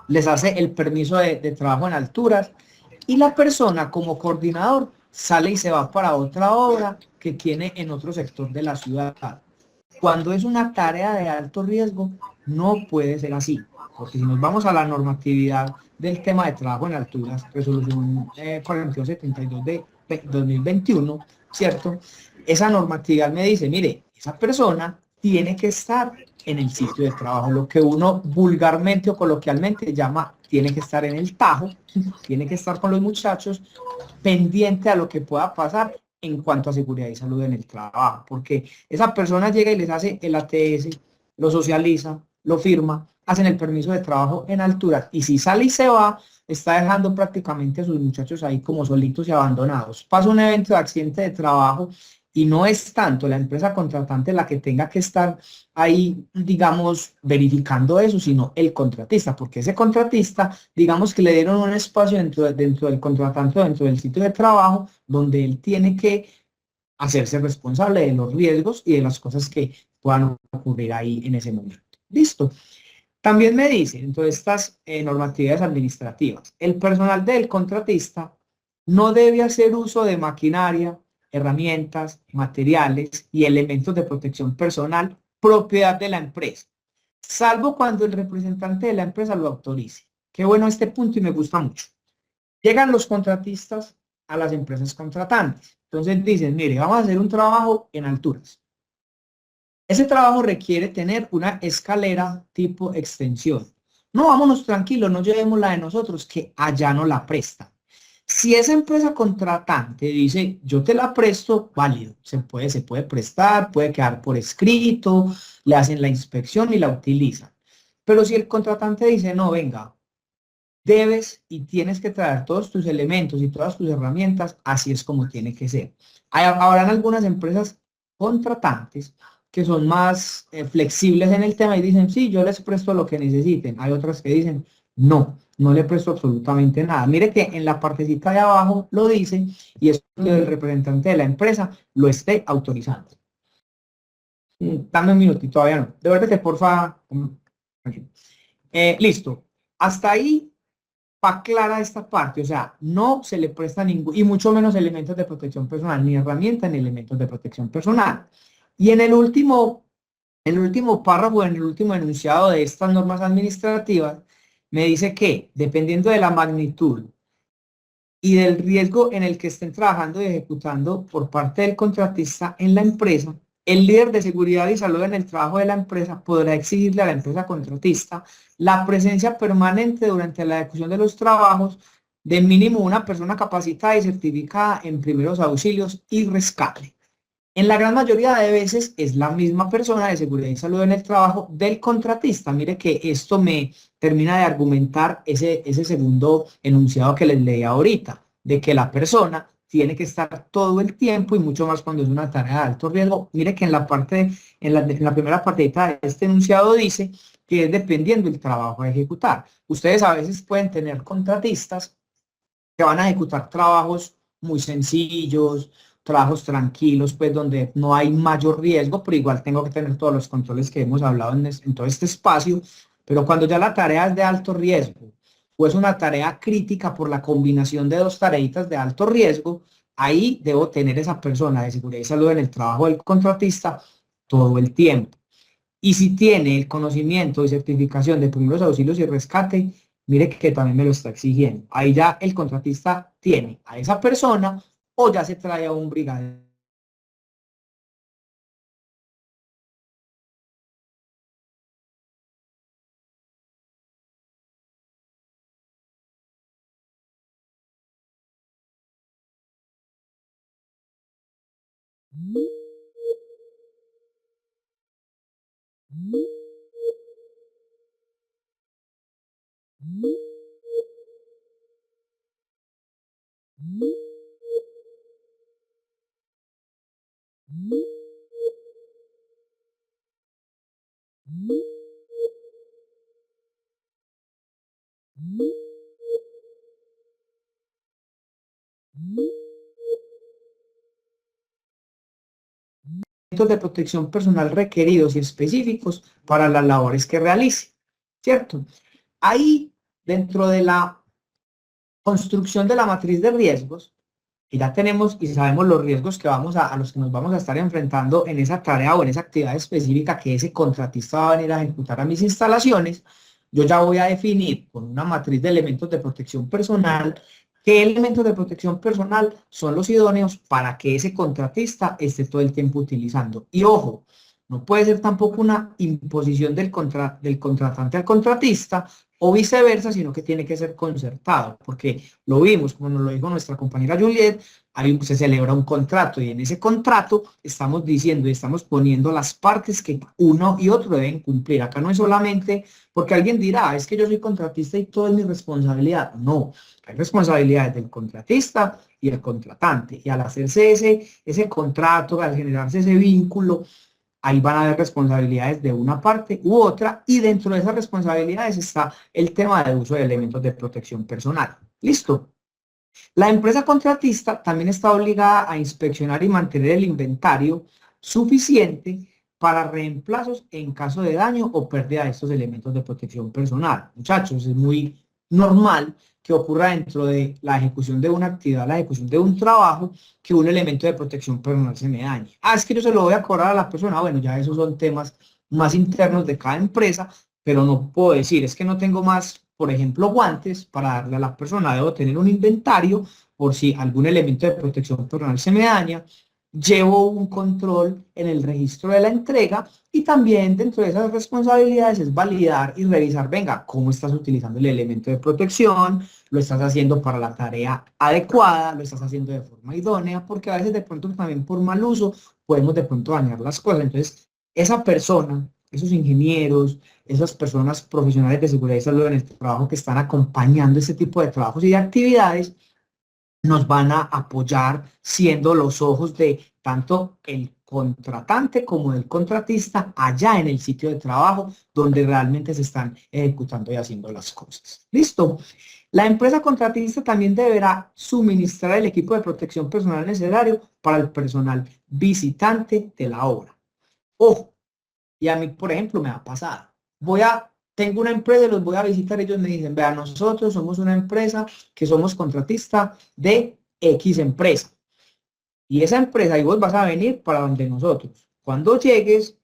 les hace el permiso de trabajo en alturas, y la persona como coordinador sale y se va para otra obra que tiene en otro sector de la ciudad. Cuando es una tarea de alto riesgo, no puede ser así, porque si nos vamos a la normatividad del tema de trabajo en alturas, resolución 4272 de 2021, ¿cierto? Esa normatividad me dice, mire, esa persona tiene que estar en el sitio de trabajo, lo que uno vulgarmente o coloquialmente llama, tiene que estar en el tajo, tiene que estar con los muchachos, pendiente a lo que pueda pasar en cuanto a seguridad y salud en el trabajo, porque esa persona llega y les hace el ATS, lo socializa, lo firma, hacen el permiso de trabajo en altura, y si sale y se va, está dejando prácticamente a sus muchachos ahí como solitos y abandonados. Pasa un evento de accidente de trabajo y no es tanto la empresa contratante la que tenga que estar ahí, digamos, verificando eso, sino el contratista, porque ese contratista, digamos que le dieron un espacio dentro del contratante, dentro del sitio de trabajo, donde él tiene que hacerse responsable de los riesgos y de las cosas que puedan ocurrir ahí en ese momento. Listo. También me dice, dentro de estas normativas administrativas, el personal del contratista no debe hacer uso de maquinaria, herramientas, materiales y elementos de protección personal propiedad de la empresa, salvo cuando el representante de la empresa lo autorice. Qué bueno este punto y me gusta mucho. Llegan los contratistas a las empresas contratantes. Entonces dicen, mire, vamos a hacer un trabajo en alturas. Ese trabajo requiere tener una escalera tipo extensión. No, vámonos tranquilos, no llevemos la de nosotros, que allá no la prestan. Si esa empresa contratante dice, yo te la presto, válido, se puede prestar, puede quedar por escrito, le hacen la inspección y la utilizan. Pero si el contratante dice, no, venga, debes y tienes que traer todos tus elementos y todas tus herramientas, así es como tiene que ser. Habrán algunas empresas contratantes que son más flexibles en el tema y dicen, sí, yo les presto lo que necesiten. Hay otras que dicen, no le presto absolutamente nada. Mire que en la partecita de abajo lo dice, y es que el representante de la empresa lo esté autorizando. Dame un minutito, todavía no. Devuélvete, porfa. Listo. Hasta ahí va clara esta parte. O sea, no se le presta ningún, y mucho menos elementos de protección personal, ni herramientas ni elementos de protección personal. Y en el último párrafo, en el último enunciado de estas normas administrativas, me dice que, dependiendo de la magnitud y del riesgo en el que estén trabajando y ejecutando por parte del contratista en la empresa, El líder de seguridad y salud en el trabajo de la empresa podrá exigirle a la empresa contratista la presencia permanente durante la ejecución de los trabajos de mínimo una persona capacitada y certificada en primeros auxilios y rescate. En la gran mayoría de veces es la misma persona de seguridad y salud en el trabajo del contratista. Mire que esto me termina de argumentar ese segundo enunciado que les leí ahorita, de que la persona tiene que estar todo el tiempo y mucho más cuando es una tarea de alto riesgo. Mire que en la primera partecita de este enunciado dice que es dependiendo del trabajo a ejecutar. Ustedes a veces pueden tener contratistas que van a ejecutar trabajos muy sencillos, trabajos tranquilos, pues donde no hay mayor riesgo, pero igual tengo que tener todos los controles que hemos hablado en todo este espacio. Pero cuando ya la tarea es de alto riesgo o es una tarea crítica por la combinación de dos tareitas de alto riesgo, ahí debo tener esa persona de seguridad y salud en el trabajo del contratista todo el tiempo. Y si tiene el conocimiento y certificación de primeros auxilios y rescate, mire que también me lo está exigiendo. Ahí ya el contratista tiene a esa persona o ya se trae a un brigadier. De protección personal requeridos y específicos para las labores que realice, ¿cierto? Ahí, dentro de la construcción de la matriz de riesgos, que ya tenemos y sabemos los riesgos que a los que nos vamos a estar enfrentando en esa tarea o en esa actividad específica que ese contratista va a venir a ejecutar a mis instalaciones, yo ya voy a definir con una matriz de elementos de protección personal qué elementos de protección personal son los idóneos para que ese contratista esté todo el tiempo utilizando. Y ojo, no puede ser tampoco una imposición del contratante al contratista o viceversa, sino que tiene que ser concertado, porque lo vimos, como nos lo dijo nuestra compañera Juliet, se celebra un contrato y en ese contrato estamos diciendo y estamos poniendo las partes que uno y otro deben cumplir. Acá no es solamente porque alguien dirá, es que yo soy contratista y todo es mi responsabilidad. No, hay responsabilidades del contratista y el contratante. Y al hacerse ese contrato, al generarse ese vínculo, ahí van a haber responsabilidades de una parte u otra, y dentro de esas responsabilidades está el tema de uso de elementos de protección personal. ¿Listo? La empresa contratista también está obligada a inspeccionar y mantener el inventario suficiente para reemplazos en caso de daño o pérdida de estos elementos de protección personal. Muchachos, es muy normal que ocurra dentro de la ejecución de una actividad, la ejecución de un trabajo, que un elemento de protección personal se me dañe. Ah, es que yo se lo voy a cobrar a la persona. Bueno, ya esos son temas más internos de cada empresa, pero no puedo decir, es que no tengo más, por ejemplo, guantes para darle a la persona. Debo tener un inventario por si algún elemento de protección personal se me daña. Llevo un control en el registro de la entrega, y también dentro de esas responsabilidades es validar y revisar, venga, cómo estás utilizando el elemento de protección, lo estás haciendo para la tarea adecuada, lo estás haciendo de forma idónea, porque a veces de pronto también por mal uso podemos de pronto dañar las cosas. Entonces, esa persona, esos ingenieros, esas personas profesionales de seguridad y salud en el trabajo que están acompañando este tipo de trabajos y de actividades, nos van a apoyar siendo los ojos de tanto el contratante como del contratista allá en el sitio de trabajo donde realmente se están ejecutando y haciendo las cosas. ¿Listo? La empresa contratista también deberá suministrar el equipo de protección personal necesario para el personal visitante de la obra. Ojo, y a mí, por ejemplo, me ha pasado. Tengo una empresa y los voy a visitar, ellos me dicen, vea, nosotros somos una empresa que somos contratista de X empresa. Y esa empresa, y vos vas a venir para donde nosotros. Cuando llegues,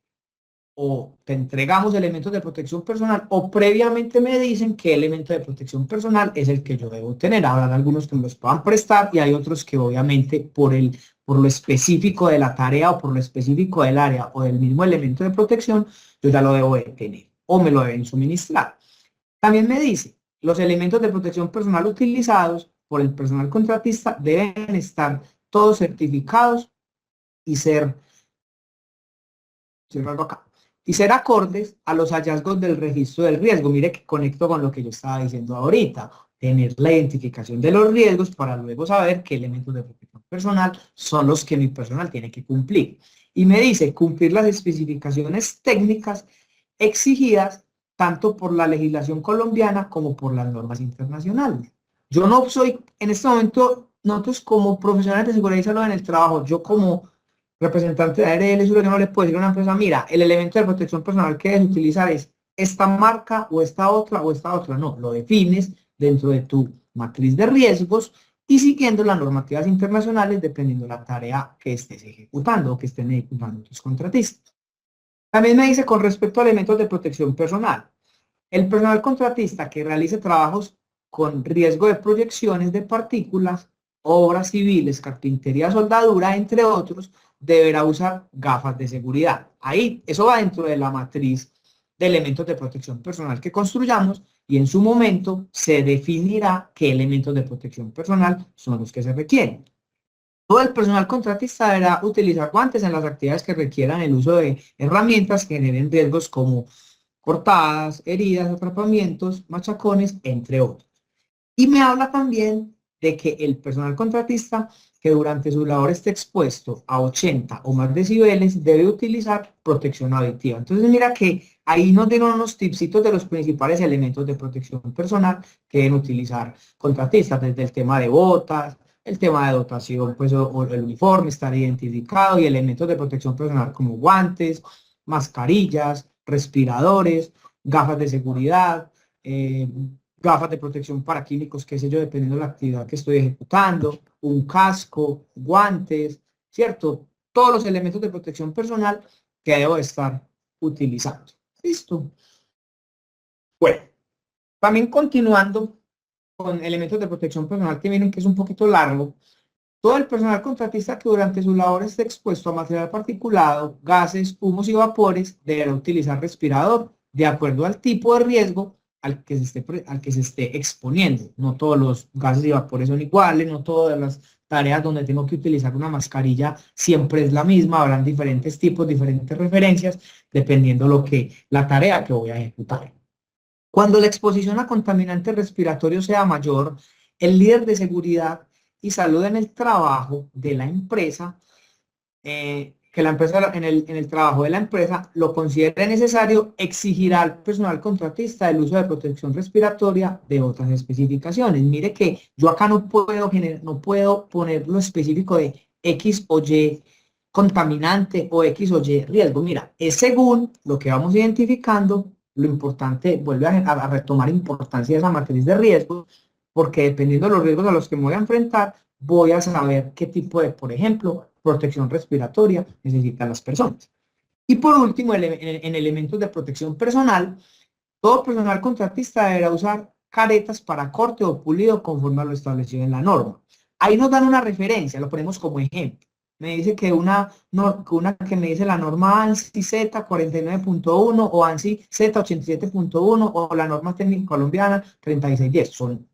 o te entregamos elementos de protección personal o previamente me dicen qué elemento de protección personal es el que yo debo tener. Habrá algunos que me los puedan prestar y hay otros que obviamente por lo específico de la tarea o por lo específico del área o del mismo elemento de protección, yo ya lo debo de tener o me lo deben suministrar. También me dice, los elementos de protección personal utilizados por el personal contratista deben estar todos certificados y ser acordes a los hallazgos del registro del riesgo. Mire que conecto con lo que yo estaba diciendo ahorita. Tener la identificación de los riesgos para luego saber qué elementos de protección personal son los que mi personal tiene que cumplir. Y me dice cumplir las especificaciones técnicas exigidas tanto por la legislación colombiana como por las normas internacionales. Yo no soy, en este momento, nosotros como profesionales de seguridad y salud en el trabajo, yo como representante de ARL, yo no le puedo decir a una empresa, mira, el elemento de protección personal que debes utilizar es esta marca o esta otra o esta otra. No, lo defines dentro de tu matriz de riesgos y siguiendo las normativas internacionales dependiendo de la tarea que estés ejecutando o que estén ejecutando tus contratistas. También me dice con respecto a elementos de protección personal. El personal contratista que realice trabajos con riesgo de proyecciones de partículas, obras civiles, carpintería, soldadura, entre otros, deberá usar gafas de seguridad. Ahí, eso va dentro de la matriz de elementos de protección personal que construyamos y en su momento se definirá qué elementos de protección personal son los que se requieren. Todo el personal contratista deberá utilizar guantes en las actividades que requieran el uso de herramientas que generen riesgos como cortadas, heridas, atrapamientos, machacones, entre otros. Y me habla también de que el personal contratista que durante su labor esté expuesto a 80 o más decibeles debe utilizar protección auditiva. Entonces mira que ahí nos dieron unos tipsitos de los principales elementos de protección personal que deben utilizar contratistas, desde el tema de botas, el tema de dotación, pues o el uniforme, estar identificado y elementos de protección personal como guantes, mascarillas, respiradores, gafas de seguridad, gafas de protección para químicos, qué sé yo, dependiendo de la actividad que estoy ejecutando, un casco, guantes, ¿cierto? Todos los elementos de protección personal que debo estar utilizando. ¿Listo? Bueno, también continuando con elementos de protección personal que miren que es un poquito largo. Todo el personal contratista que durante su labor esté expuesto a material particulado, gases, humos y vapores, deberá utilizar respirador de acuerdo al tipo de riesgo al que se esté exponiendo. No todos los gases y vapores son iguales, no todas las tareas donde tengo que utilizar una mascarilla siempre es la misma, habrán diferentes tipos, diferentes referencias, dependiendo la tarea que voy a ejecutar. Cuando la exposición a contaminantes respiratorios sea mayor, el líder de seguridad y salud en el trabajo de la empresa, que la empresa en el trabajo de la empresa lo considere necesario, exigirá al personal contratista el uso de protección respiratoria de otras especificaciones. Mire que yo acá no puedo poner lo específico de X o Y contaminante o X o Y riesgo. Mira, es según lo que vamos identificando. Lo importante, vuelve a retomar importancia de esa matriz de riesgo, porque dependiendo de los riesgos a los que me voy a enfrentar, voy a saber qué tipo de, por ejemplo, protección respiratoria necesitan las personas. Y por último, en elementos de protección personal, todo personal contratista deberá usar caretas para corte o pulido conforme a lo establecido en la norma. Ahí nos dan una referencia, lo ponemos como ejemplo. Me dice que una que me dice la norma ANSI Z49.1 o ANSI Z87.1 o la norma técnica colombiana 3610. Son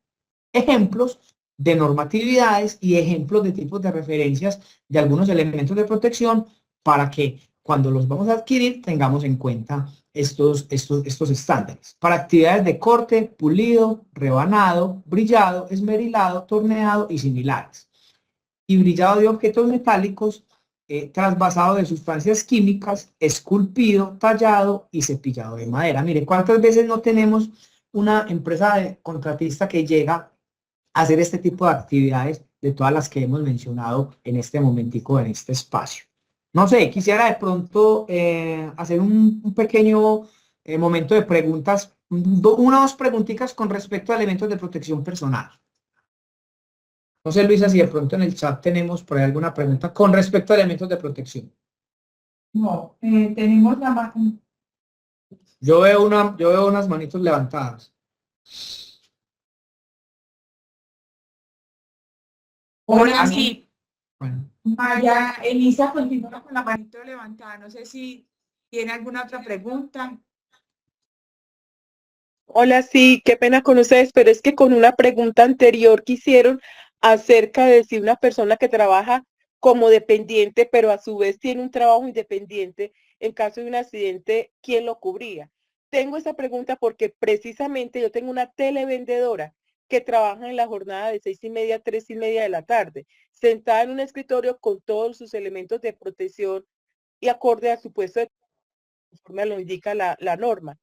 ejemplos de normatividades y ejemplos de tipos de referencias de algunos elementos de protección para que cuando los vamos a adquirir tengamos en cuenta estos estándares. Para actividades de corte, pulido, rebanado, brillado, esmerilado, torneado y similares. Y brillado de objetos metálicos, trasvasado de sustancias químicas, esculpido, tallado y cepillado de madera. Mire, ¿cuántas veces no tenemos una empresa contratista que llega a hacer este tipo de actividades de todas las que hemos mencionado en este momentico, en este espacio? No sé, quisiera de pronto hacer un pequeño momento de preguntas, una o dos preguntitas con respecto a elementos de protección personal. No sé, Luisa, si de pronto en el chat tenemos por ahí alguna pregunta con respecto a elementos de protección. No, tenemos Yo veo unas manitos levantadas. Hola, sí. Bueno, María Elisa continúa con la manito levantada. No sé si tiene alguna otra pregunta. Hola, sí, qué pena con ustedes, pero es que con una pregunta anterior que hicieron acerca de si una persona que trabaja como dependiente, pero a su vez tiene un trabajo independiente, en caso de un accidente, ¿quién lo cubría? Tengo esa pregunta porque precisamente yo tengo una televendedora que trabaja en la jornada de 6:30 a 3:30 de la tarde, sentada en un escritorio con todos sus elementos de protección y acorde a su puesto de conforme lo indica la norma.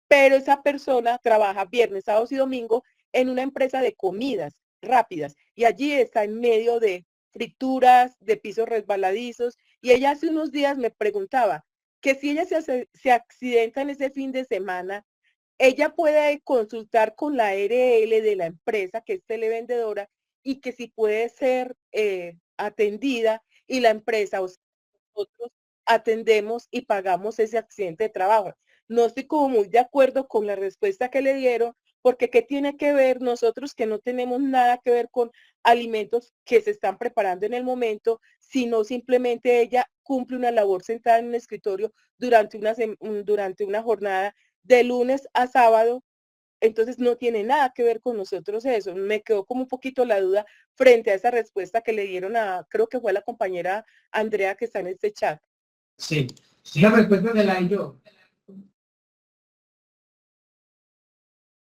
Pero esa persona trabaja viernes, sábados y domingo en una empresa de comidas rápidas y allí está en medio de frituras, de pisos resbaladizos, y ella hace unos días me preguntaba que si ella se accidenta en ese fin de semana, ella puede consultar con la ARL de la empresa, que es televendedora, y que si puede ser atendida, y la empresa o nosotros atendemos y pagamos ese accidente de trabajo. No estoy como muy de acuerdo con la respuesta que le dieron, porque ¿qué tiene que ver nosotros que no tenemos nada que ver con alimentos que se están preparando en el momento, sino simplemente ella cumple una labor sentada en un escritorio durante una jornada de lunes a sábado? Entonces no tiene nada que ver con nosotros eso. Me quedó como un poquito la duda frente a esa respuesta que le dieron creo que fue la compañera Andrea que está en este chat. sí, esa respuesta se la di yo.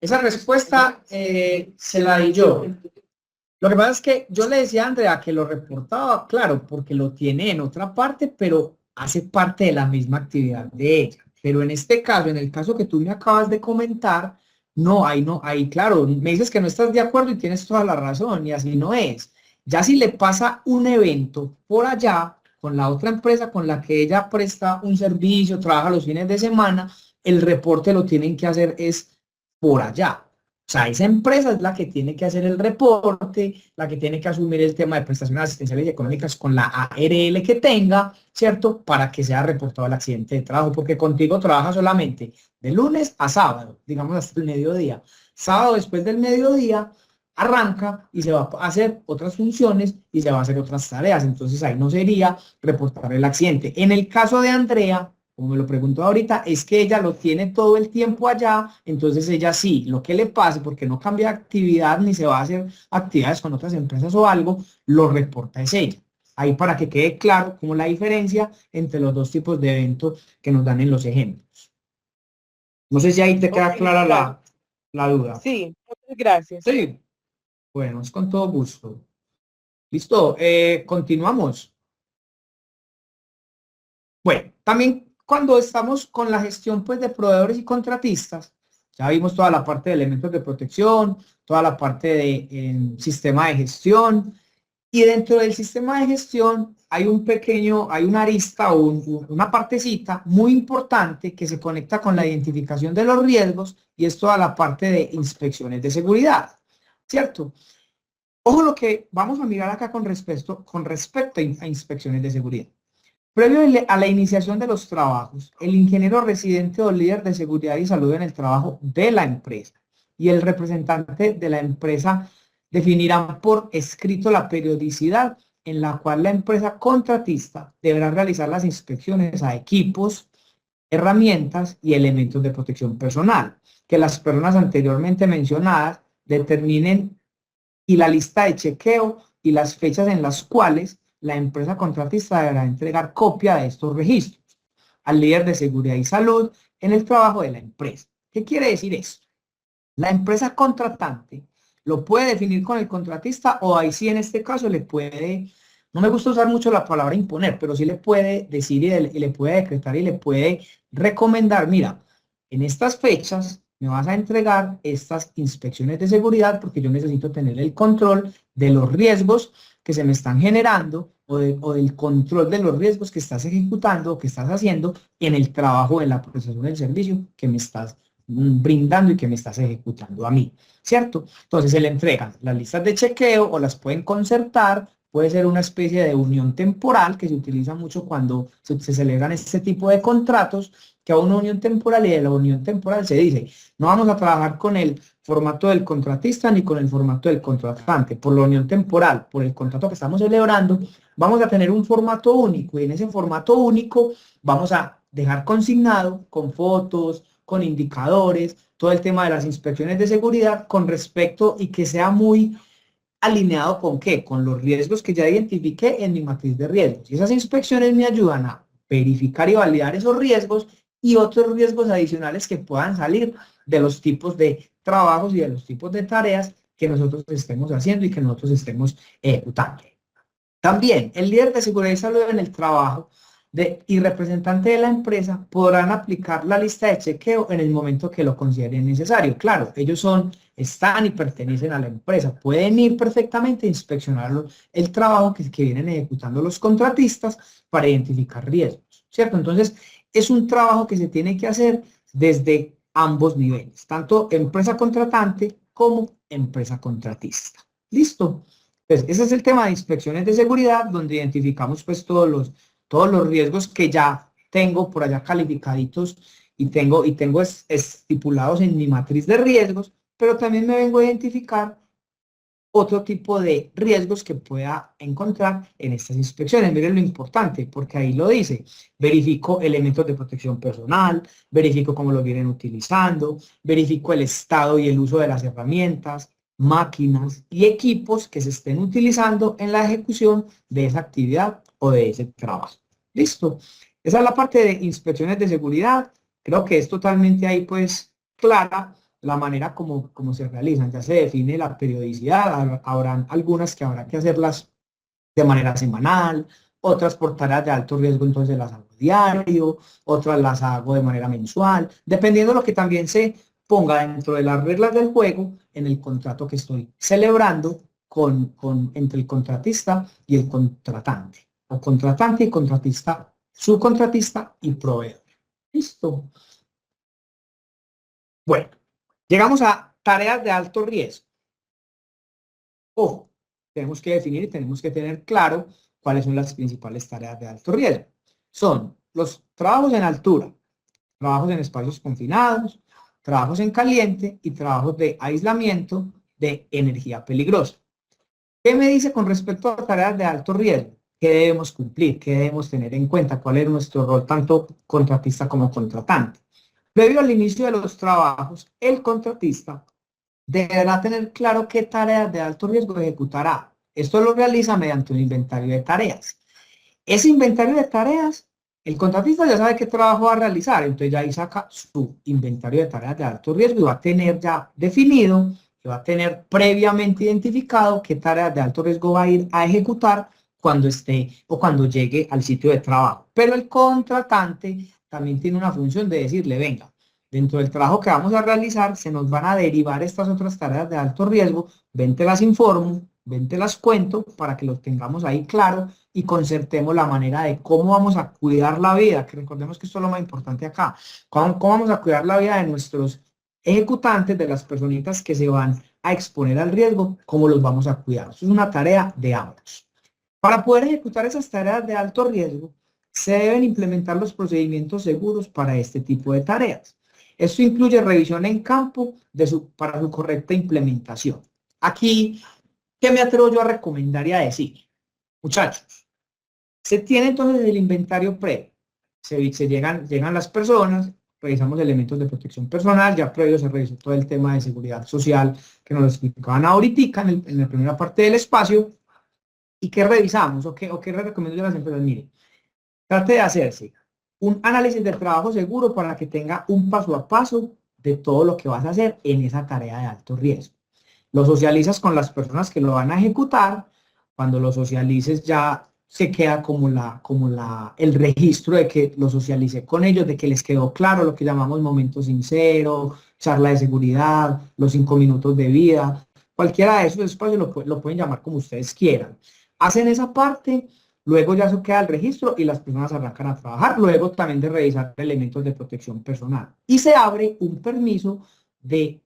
Esa respuesta se la di yo. Lo que pasa es que yo le decía a Andrea que lo reportaba, claro, porque lo tiene en otra parte, pero hace parte de la misma actividad de ella. Pero en este caso, en el caso que tú me acabas de comentar, no, ahí, claro, me dices que no estás de acuerdo y tienes toda la razón, y así no es. Ya si le pasa un evento por allá, con la otra empresa con la que ella presta un servicio, trabaja los fines de semana, el reporte lo tienen que hacer es por allá. O sea, esa empresa es la que tiene que hacer el reporte, la que tiene que asumir el tema de prestaciones asistenciales y económicas con la ARL que tenga, ¿cierto? Para que sea reportado el accidente de trabajo, porque contigo trabaja solamente de lunes a sábado, digamos hasta el mediodía. Sábado después del mediodía arranca y se va a hacer otras funciones y se va a hacer otras tareas. Entonces ahí no sería reportar el accidente. En el caso de Andrea, como me lo preguntó ahorita, es que ella lo tiene todo el tiempo allá, entonces ella sí, lo que le pase, porque no cambia de actividad ni se va a hacer actividades con otras empresas o algo, lo reporta es ella. Ahí para que quede claro como la diferencia entre los dos tipos de eventos que nos dan en los ejemplos. No sé si ahí te queda clara la duda. Sí, muchas gracias. Sí. Bueno, es con todo gusto. Listo, continuamos. Bueno, también cuando estamos con la gestión pues, de proveedores y contratistas, ya vimos toda la parte de elementos de protección, toda la parte de sistema de gestión, y dentro del sistema de gestión hay hay una arista o una partecita muy importante que se conecta con la identificación de los riesgos y es toda la parte de inspecciones de seguridad, ¿cierto? Ojo lo que vamos a mirar acá con respecto a inspecciones de seguridad. Previo a la iniciación de los trabajos, el ingeniero residente o líder de seguridad y salud en el trabajo de la empresa y el representante de la empresa definirán por escrito la periodicidad en la cual la empresa contratista deberá realizar las inspecciones a equipos, herramientas y elementos de protección personal, que las personas anteriormente mencionadas determinen, y la lista de chequeo y las fechas en las cuales la empresa contratista deberá entregar copia de estos registros al líder de seguridad y salud en el trabajo de la empresa. ¿Qué quiere decir esto? La empresa contratante lo puede definir con el contratista o ahí sí en este caso le puede, no me gusta usar mucho la palabra imponer, pero sí le puede decir y le puede decretar y le puede recomendar, mira, en estas fechas me vas a entregar estas inspecciones de seguridad porque yo necesito tener el control de los riesgos que se me están generando o del control de los riesgos que estás ejecutando o que estás haciendo en el trabajo, en la prestación del servicio que me estás brindando y que me estás ejecutando a mí, ¿cierto? Entonces se le entregan las listas de chequeo o las pueden concertar, puede ser una especie de unión temporal que se utiliza mucho cuando se celebran este tipo de contratos, que a una unión temporal, y de la unión temporal se dice, no vamos a trabajar con el formato del contratista ni con el formato del contratante. Por la unión temporal, por el contrato que estamos celebrando, vamos a tener un formato único, y en ese formato único vamos a dejar consignado con fotos, con indicadores, todo el tema de las inspecciones de seguridad con respecto y que sea muy alineado con qué, con los riesgos que ya identifiqué en mi matriz de riesgos. Y esas inspecciones me ayudan a verificar y validar esos riesgos y otros riesgos adicionales que puedan salir de los tipos de trabajos y de los tipos de tareas que nosotros estemos haciendo y que nosotros estemos ejecutando. También el líder de seguridad y salud en el trabajo y representante de la empresa podrán aplicar la lista de chequeo en el momento que lo consideren necesario. Claro, ellos están y pertenecen a la empresa. Pueden ir perfectamente a inspeccionar el trabajo que vienen ejecutando los contratistas para identificar riesgos, ¿cierto? Entonces, es un trabajo que se tiene que hacer desde ambos niveles, tanto empresa contratante como empresa contratista. ¿Listo? Entonces, ese es el tema de inspecciones de seguridad, donde identificamos pues todos los riesgos que ya tengo por allá calificaditos y tengo estipulados en mi matriz de riesgos, pero también me vengo a identificar otro tipo de riesgos que pueda encontrar en estas inspecciones. Miren lo importante, porque ahí lo dice, verifico elementos de protección personal, verifico cómo lo vienen utilizando, verifico el estado y el uso de las herramientas, máquinas y equipos que se estén utilizando en la ejecución de esa actividad o de ese trabajo. ¿Listo? Esa es la parte de inspecciones de seguridad. Creo que es totalmente ahí pues clara la manera como se realizan. Ya se define la periodicidad, habrán algunas que habrá que hacerlas de manera semanal, otras por tareas de alto riesgo, entonces las hago diario, otras las hago de manera mensual, dependiendo de lo que también se ponga dentro de las reglas del juego en el contrato que estoy celebrando entre el contratista y el contratante, o contratante y contratista, subcontratista y proveedor. ¿Listo? Bueno, llegamos a tareas de alto riesgo. Ojo, tenemos que definir y tenemos que tener claro cuáles son las principales tareas de alto riesgo. Son los trabajos en altura, trabajos en espacios confinados, trabajos en caliente y trabajos de aislamiento de energía peligrosa. ¿Qué me dice con respecto a tareas de alto riesgo? ¿Qué debemos cumplir? ¿Qué debemos tener en cuenta? ¿Cuál es nuestro rol tanto contratista como contratante? Previo al inicio de los trabajos, el contratista deberá tener claro qué tareas de alto riesgo ejecutará. Esto lo realiza mediante un inventario de tareas. Ese inventario de tareas, el contratista ya sabe qué trabajo va a realizar, entonces ya ahí saca su inventario de tareas de alto riesgo y va a tener ya definido, va a tener previamente identificado qué tareas de alto riesgo va a ir a ejecutar cuando esté o cuando llegue al sitio de trabajo. Pero el contratante también tiene una función de decirle, venga, dentro del trabajo que vamos a realizar se nos van a derivar estas otras tareas de alto riesgo, ven te las informo, ven te las cuento para que lo tengamos ahí claro y concertemos la manera de cómo vamos a cuidar la vida, que recordemos que esto es lo más importante acá, cómo vamos a cuidar la vida de nuestros ejecutantes, de las personitas que se van a exponer al riesgo, cómo los vamos a cuidar. Eso es una tarea de ambos. Para poder ejecutar esas tareas de alto riesgo, se deben implementar los procedimientos seguros para este tipo de tareas. Esto incluye revisión en campo para su correcta implementación. Aquí, ¿qué me atrevo yo a recomendar y a decir? Muchachos, se tiene entonces el inventario previo. Llegan las personas, revisamos elementos de protección personal, ya previo se revisó todo el tema de seguridad social que nos lo explicaban ahorita en la primera parte del espacio. ¿Y qué revisamos? ¿O qué les recomiendo yo a las empresas? Miren, trate de hacerse un análisis del trabajo seguro para que tenga un paso a paso de todo lo que vas a hacer en esa tarea de alto riesgo. Lo socializas con las personas que lo van a ejecutar. Cuando lo socialices ya se queda el registro de que lo socialicé con ellos, de que les quedó claro lo que llamamos momento sincero, charla de seguridad, los 5 minutos de vida. Cualquiera de esos espacios lo pueden llamar como ustedes quieran. Hacen esa parte, luego ya se queda el registro y las personas arrancan a trabajar, luego también de revisar elementos de protección personal. Y se abre un permiso de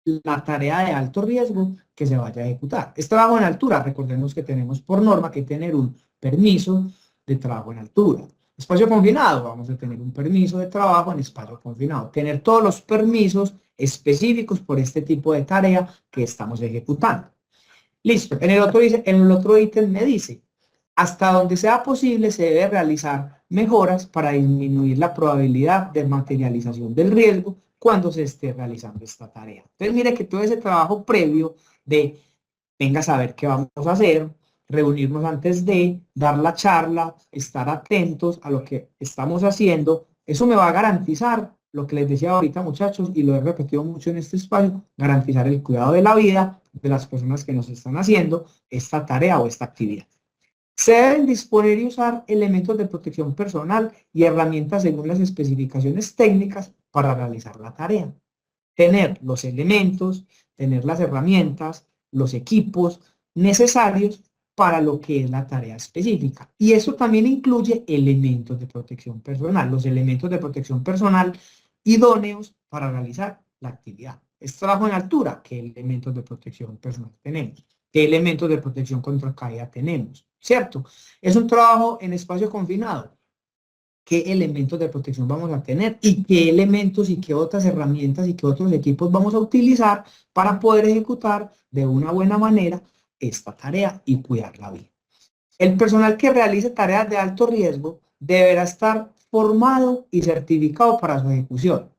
la tarea de alto riesgo que se vaya a ejecutar. Es trabajo en altura, recordemos que tenemos por norma que tener un permiso de trabajo en altura. Espacio confinado, vamos a tener un permiso de trabajo en espacio confinado, tener todos los permisos específicos por este tipo de tarea que estamos ejecutando. Listo, en el otro ítem me dice, hasta donde sea posible se debe realizar mejoras para disminuir la probabilidad de materialización del riesgo cuando se esté realizando esta tarea. Entonces mire que todo ese trabajo previo de venga a saber qué vamos a hacer, reunirnos antes de, dar la charla, estar atentos a lo que estamos haciendo, eso me va a garantizar lo que les decía ahorita, muchachos, y lo he repetido mucho en este espacio, garantizar el cuidado de la vida de las personas que nos están haciendo esta tarea o esta actividad. Se deben disponer y usar elementos de protección personal y herramientas según las especificaciones técnicas para realizar la tarea. Tener los elementos, tener las herramientas, los equipos necesarios para lo que es la tarea específica. Y eso también incluye elementos de protección personal, los elementos de protección personal idóneos para realizar la actividad. Es trabajo en altura, ¿qué elementos de protección personal tenemos? ¿Qué elementos de protección contra caída tenemos? ¿Cierto? Es un trabajo en espacio confinado. ¿Qué elementos de protección vamos a tener? ¿Y qué elementos y qué otras herramientas y qué otros equipos vamos a utilizar para poder ejecutar de una buena manera esta tarea y cuidar la vida? El personal que realice tareas de alto riesgo deberá estar formado y certificado para su ejecución.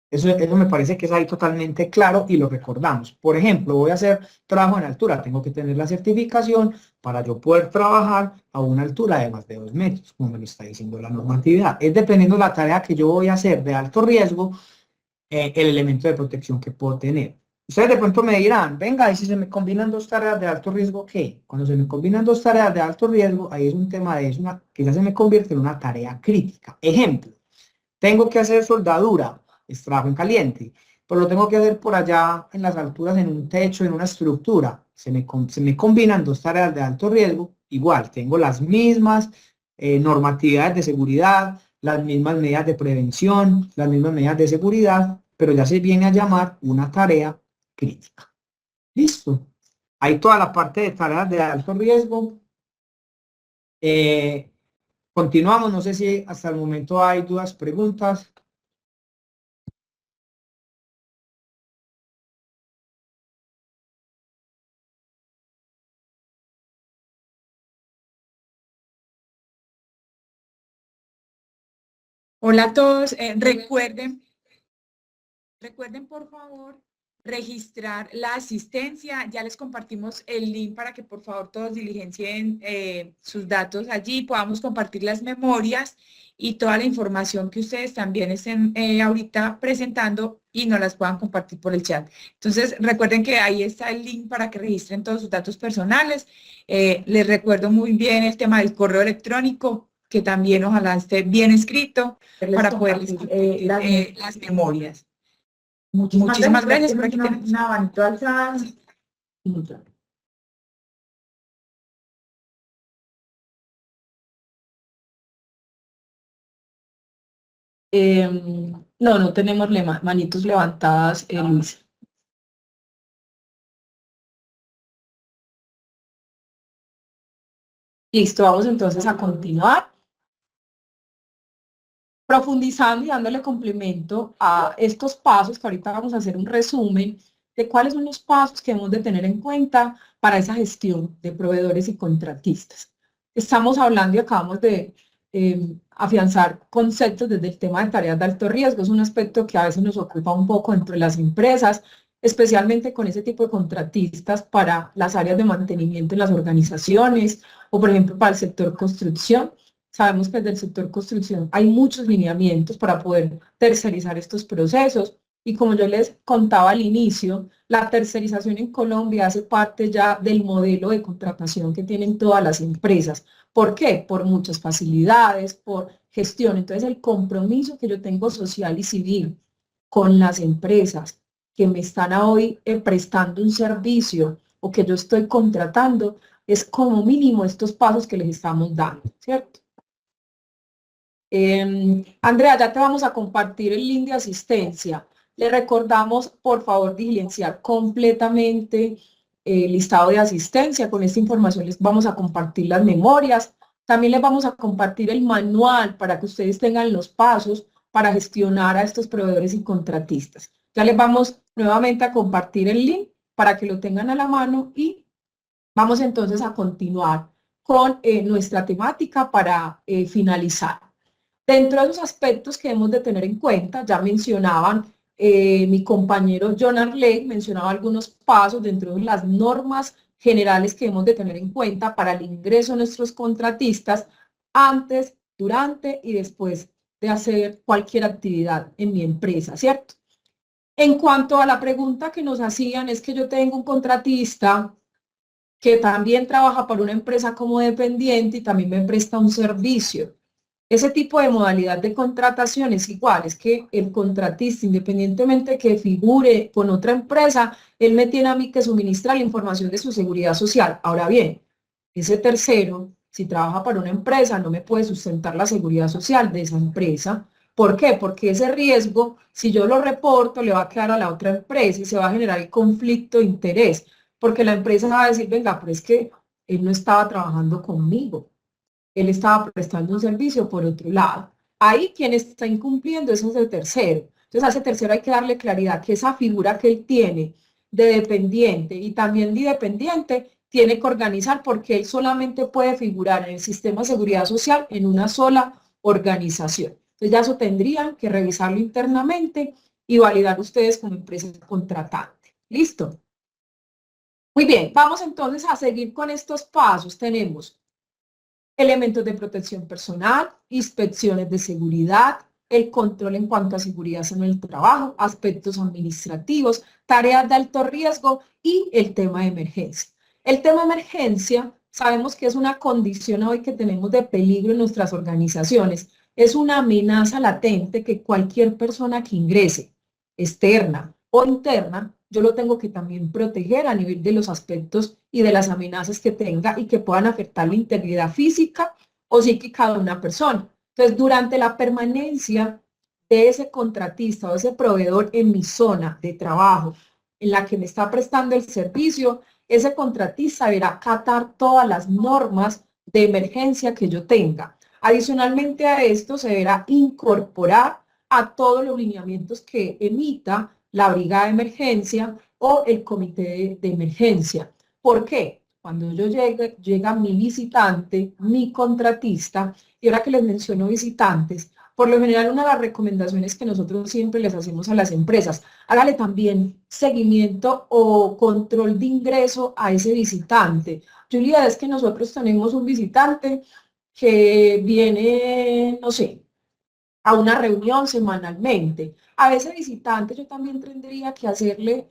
Eso me parece que es ahí totalmente claro y lo recordamos. Por ejemplo, voy a hacer trabajo en altura, tengo que tener la certificación para yo poder trabajar a una altura de más de 2 metros, como me lo está diciendo la normatividad. Es dependiendo de la tarea que yo voy a hacer de alto riesgo, el elemento de protección que puedo tener. Ustedes de pronto me dirán, venga, y si se me combinan 2 tareas de alto riesgo, ¿qué? Cuando se me combinan 2 tareas de alto riesgo, ahí es un tema de eso, que ya se me convierte en una tarea crítica. Ejemplo, tengo que hacer soldadura, es trabajo en caliente, pero lo tengo que hacer por allá en las alturas, en un techo, en una estructura. Se me combinan 2 tareas de alto riesgo, igual, tengo las mismas normatividades de seguridad, las mismas medidas de prevención, las mismas medidas de seguridad, pero ya se viene a llamar una tarea crítica. Listo. Hay toda la parte de tareas de alto riesgo. Continuamos, no sé si hasta el momento hay dudas, preguntas. Hola a todos, recuerden por favor registrar la asistencia. Ya les compartimos el link para que por favor todos diligencien sus datos allí, podamos compartir las memorias y toda la información que ustedes también estén ahorita presentando y nos las puedan compartir por el chat. Entonces recuerden que ahí está el link para que registren todos sus datos personales. Les recuerdo muy bien el tema del correo electrónico, que también ojalá esté bien escrito para poder las memorias. Muchísimas gracias. Por aquí tenemos una abanico alzada. No, no tenemos manitos levantadas, Luis. Listo, vamos entonces a continuar. Profundizando y dándole complemento a estos pasos, que ahorita vamos a hacer un resumen de cuáles son los pasos que debemos de tener en cuenta para esa gestión de proveedores y contratistas. Estamos hablando y acabamos de afianzar conceptos desde el tema de tareas de alto riesgo. Es un aspecto que a veces nos ocupa un poco dentro de las empresas, especialmente con ese tipo de contratistas para las áreas de mantenimiento en las organizaciones o, por ejemplo, para el sector construcción. Sabemos que desde el sector construcción hay muchos lineamientos para poder tercerizar estos procesos y como yo les contaba al inicio, la tercerización en Colombia hace parte ya del modelo de contratación que tienen todas las empresas. ¿Por qué? Por muchas facilidades, por gestión. Entonces el compromiso que yo tengo social y civil con las empresas que me están hoy prestando un servicio o que yo estoy contratando es como mínimo estos pasos que les estamos dando, ¿cierto? Andrea, ya te vamos a compartir el link de asistencia. Le recordamos, por favor, diligenciar completamente el listado de asistencia. Con esta información les vamos a compartir las memorias También les vamos a compartir el manual para que ustedes tengan los pasos para gestionar a estos proveedores y contratistas. Ya les vamos nuevamente a compartir el link para que lo tengan a la mano y vamos entonces a continuar con nuestra temática para finalizar. Dentro de los aspectos que hemos de tener en cuenta, ya mencionaban mi compañero John Arley, mencionaba algunos pasos dentro de las normas generales que hemos de tener en cuenta para el ingreso de nuestros contratistas antes, durante y después de hacer cualquier actividad en mi empresa, ¿cierto? En cuanto a la pregunta que nos hacían, es que yo tengo un contratista que también trabaja para una empresa como dependiente y también me presta un servicio. Ese tipo de modalidad de contratación es igual, es que el contratista, independientemente que figure con otra empresa, él me tiene a mí que suministrar la información de su seguridad social. Ahora bien, ese tercero, si trabaja para una empresa, no me puede sustentar la seguridad social de esa empresa. ¿Por qué? Porque ese riesgo, si yo lo reporto, le va a quedar a la otra empresa y se va a generar el conflicto de interés, porque la empresa va a decir, venga, pero es que él no estaba trabajando conmigo. Él estaba prestando un servicio por otro lado. Ahí quien está incumpliendo es ese tercero. Entonces a ese tercero hay que darle claridad que esa figura que él tiene de dependiente y también de dependiente tiene que organizar porque él solamente puede figurar en el sistema de seguridad social en una sola organización. Entonces ya eso tendrían que revisarlo internamente y validar ustedes como empresa contratante. ¿Listo? Muy bien, vamos entonces a seguir con estos pasos. Tenemos elementos de protección personal, inspecciones de seguridad, el control en cuanto a seguridad en el trabajo, aspectos administrativos, tareas de alto riesgo y el tema de emergencia. El tema de emergencia sabemos que es una condición hoy que tenemos de peligro en nuestras organizaciones. Es una amenaza latente que cualquier persona que ingrese, externa o interna, yo lo tengo que también proteger a nivel de los aspectos y de las amenazas que tenga y que puedan afectar la integridad física o psíquica de una persona. Entonces, durante la permanencia de ese contratista o ese proveedor en mi zona de trabajo, en la que me está prestando el servicio, ese contratista deberá acatar todas las normas de emergencia que yo tenga. Adicionalmente a esto, se deberá incorporar a todos los lineamientos que emita la brigada de emergencia o el comité de emergencia. ¿Por qué? Cuando yo llega mi visitante, mi contratista, y ahora que les menciono visitantes, por lo general una de las recomendaciones que nosotros siempre les hacemos a las empresas, hágale también seguimiento o control de ingreso a ese visitante. Julia, es que nosotros tenemos un visitante que viene, no sé, a una reunión semanalmente. A ese visitante yo también tendría que hacerle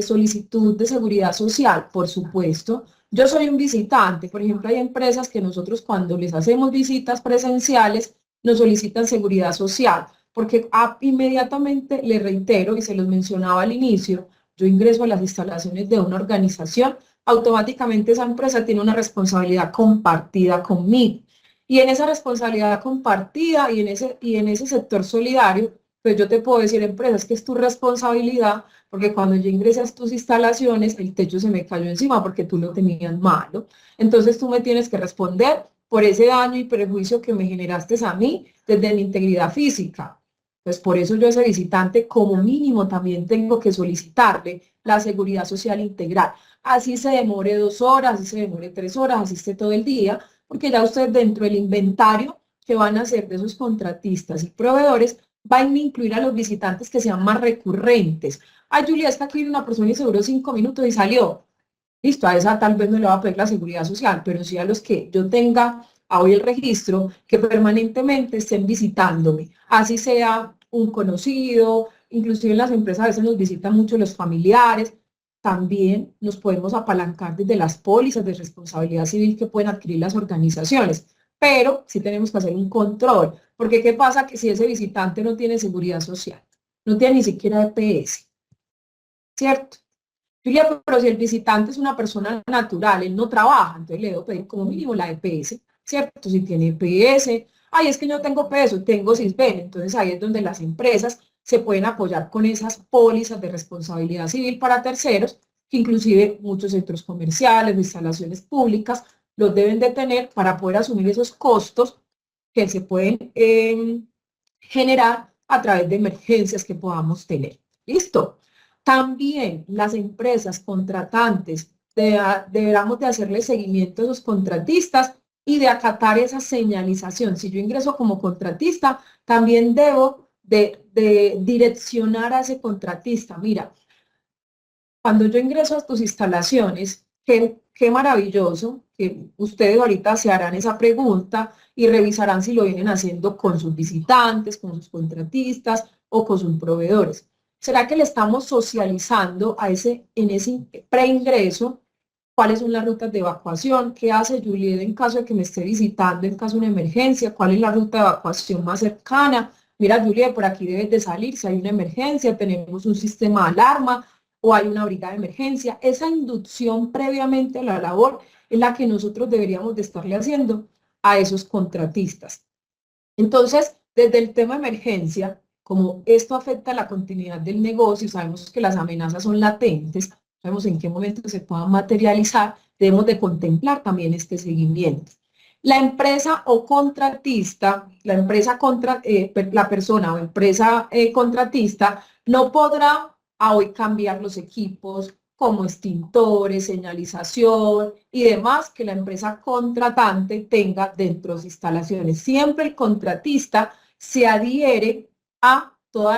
solicitud de seguridad social, por supuesto. Yo soy un visitante, por ejemplo, hay empresas que nosotros cuando les hacemos visitas presenciales nos solicitan seguridad social, porque inmediatamente, le reitero y se los mencionaba al inicio, yo ingreso a las instalaciones de una organización, automáticamente esa empresa tiene una responsabilidad compartida conmigo. Y en esa responsabilidad compartida y en ese sector solidario, pues yo te puedo decir, empresas, que es tu responsabilidad, porque cuando yo ingresé a tus instalaciones, el techo se me cayó encima porque tú lo tenías malo. Entonces tú me tienes que responder por ese daño y perjuicio que me generaste a mí desde mi integridad física. Pues por eso yo a ese visitante como mínimo también tengo que solicitarle la seguridad social integral. Así se demore 2 horas, así se demore 3 horas, así esté todo el día, porque ya usted dentro del inventario que van a hacer de esos contratistas y proveedores, van a incluir a los visitantes que sean más recurrentes. Ay, Julia, es que aquí una persona y se duró 5 minutos y salió. Listo, a esa tal vez no le va a pedir la seguridad social, pero sí a los que yo tenga a hoy el registro, que permanentemente estén visitándome. Así sea un conocido, inclusive en las empresas a veces nos visitan mucho los familiares. También nos podemos apalancar desde las pólizas de responsabilidad civil que pueden adquirir las organizaciones, pero sí tenemos que hacer un control, porque ¿qué pasa? Que si ese visitante no tiene seguridad social, no tiene ni siquiera EPS, ¿cierto? Julia, pero si el visitante es una persona natural, él no trabaja, entonces le debo pedir como mínimo la EPS, ¿cierto? Si tiene EPS, ay, es que yo tengo peso, tengo CISBEN, entonces ahí es donde las empresas se pueden apoyar con esas pólizas de responsabilidad civil para terceros, que inclusive muchos centros comerciales, instalaciones públicas, los deben de tener para poder asumir esos costos que se pueden generar a través de emergencias que podamos tener. ¿Listo? También las empresas contratantes deberemos de hacerle seguimiento a los contratistas y de acatar esa señalización. Si yo ingreso como contratista, también debo de direccionar a ese contratista. Mira, cuando yo ingreso a tus instalaciones, qué maravilloso que ustedes ahorita se harán esa pregunta y revisarán si lo vienen haciendo con sus visitantes, con sus contratistas o con sus proveedores. ¿Será que le estamos socializando en ese preingreso cuáles son las rutas de evacuación? ¿Qué hace Juliet en caso de que me esté visitando, en caso de una emergencia? ¿Cuál es la ruta de evacuación más cercana? Mira, Juliet, por aquí debes de salir si hay una emergencia, tenemos un sistema de alarma o hay una brigada de emergencia. Esa inducción previamente a la labor es la que nosotros deberíamos de estarle haciendo a esos contratistas. Entonces, desde el tema de emergencia, como esto afecta a la continuidad del negocio, sabemos que las amenazas son latentes, sabemos en qué momento se puedan materializar, debemos de contemplar también este seguimiento. La empresa o contratista, la persona o empresa contratista no podrá hoy cambiar los equipos como extintores, señalización y demás que la empresa contratante tenga dentro de sus instalaciones. Siempre el contratista se adhiere a todos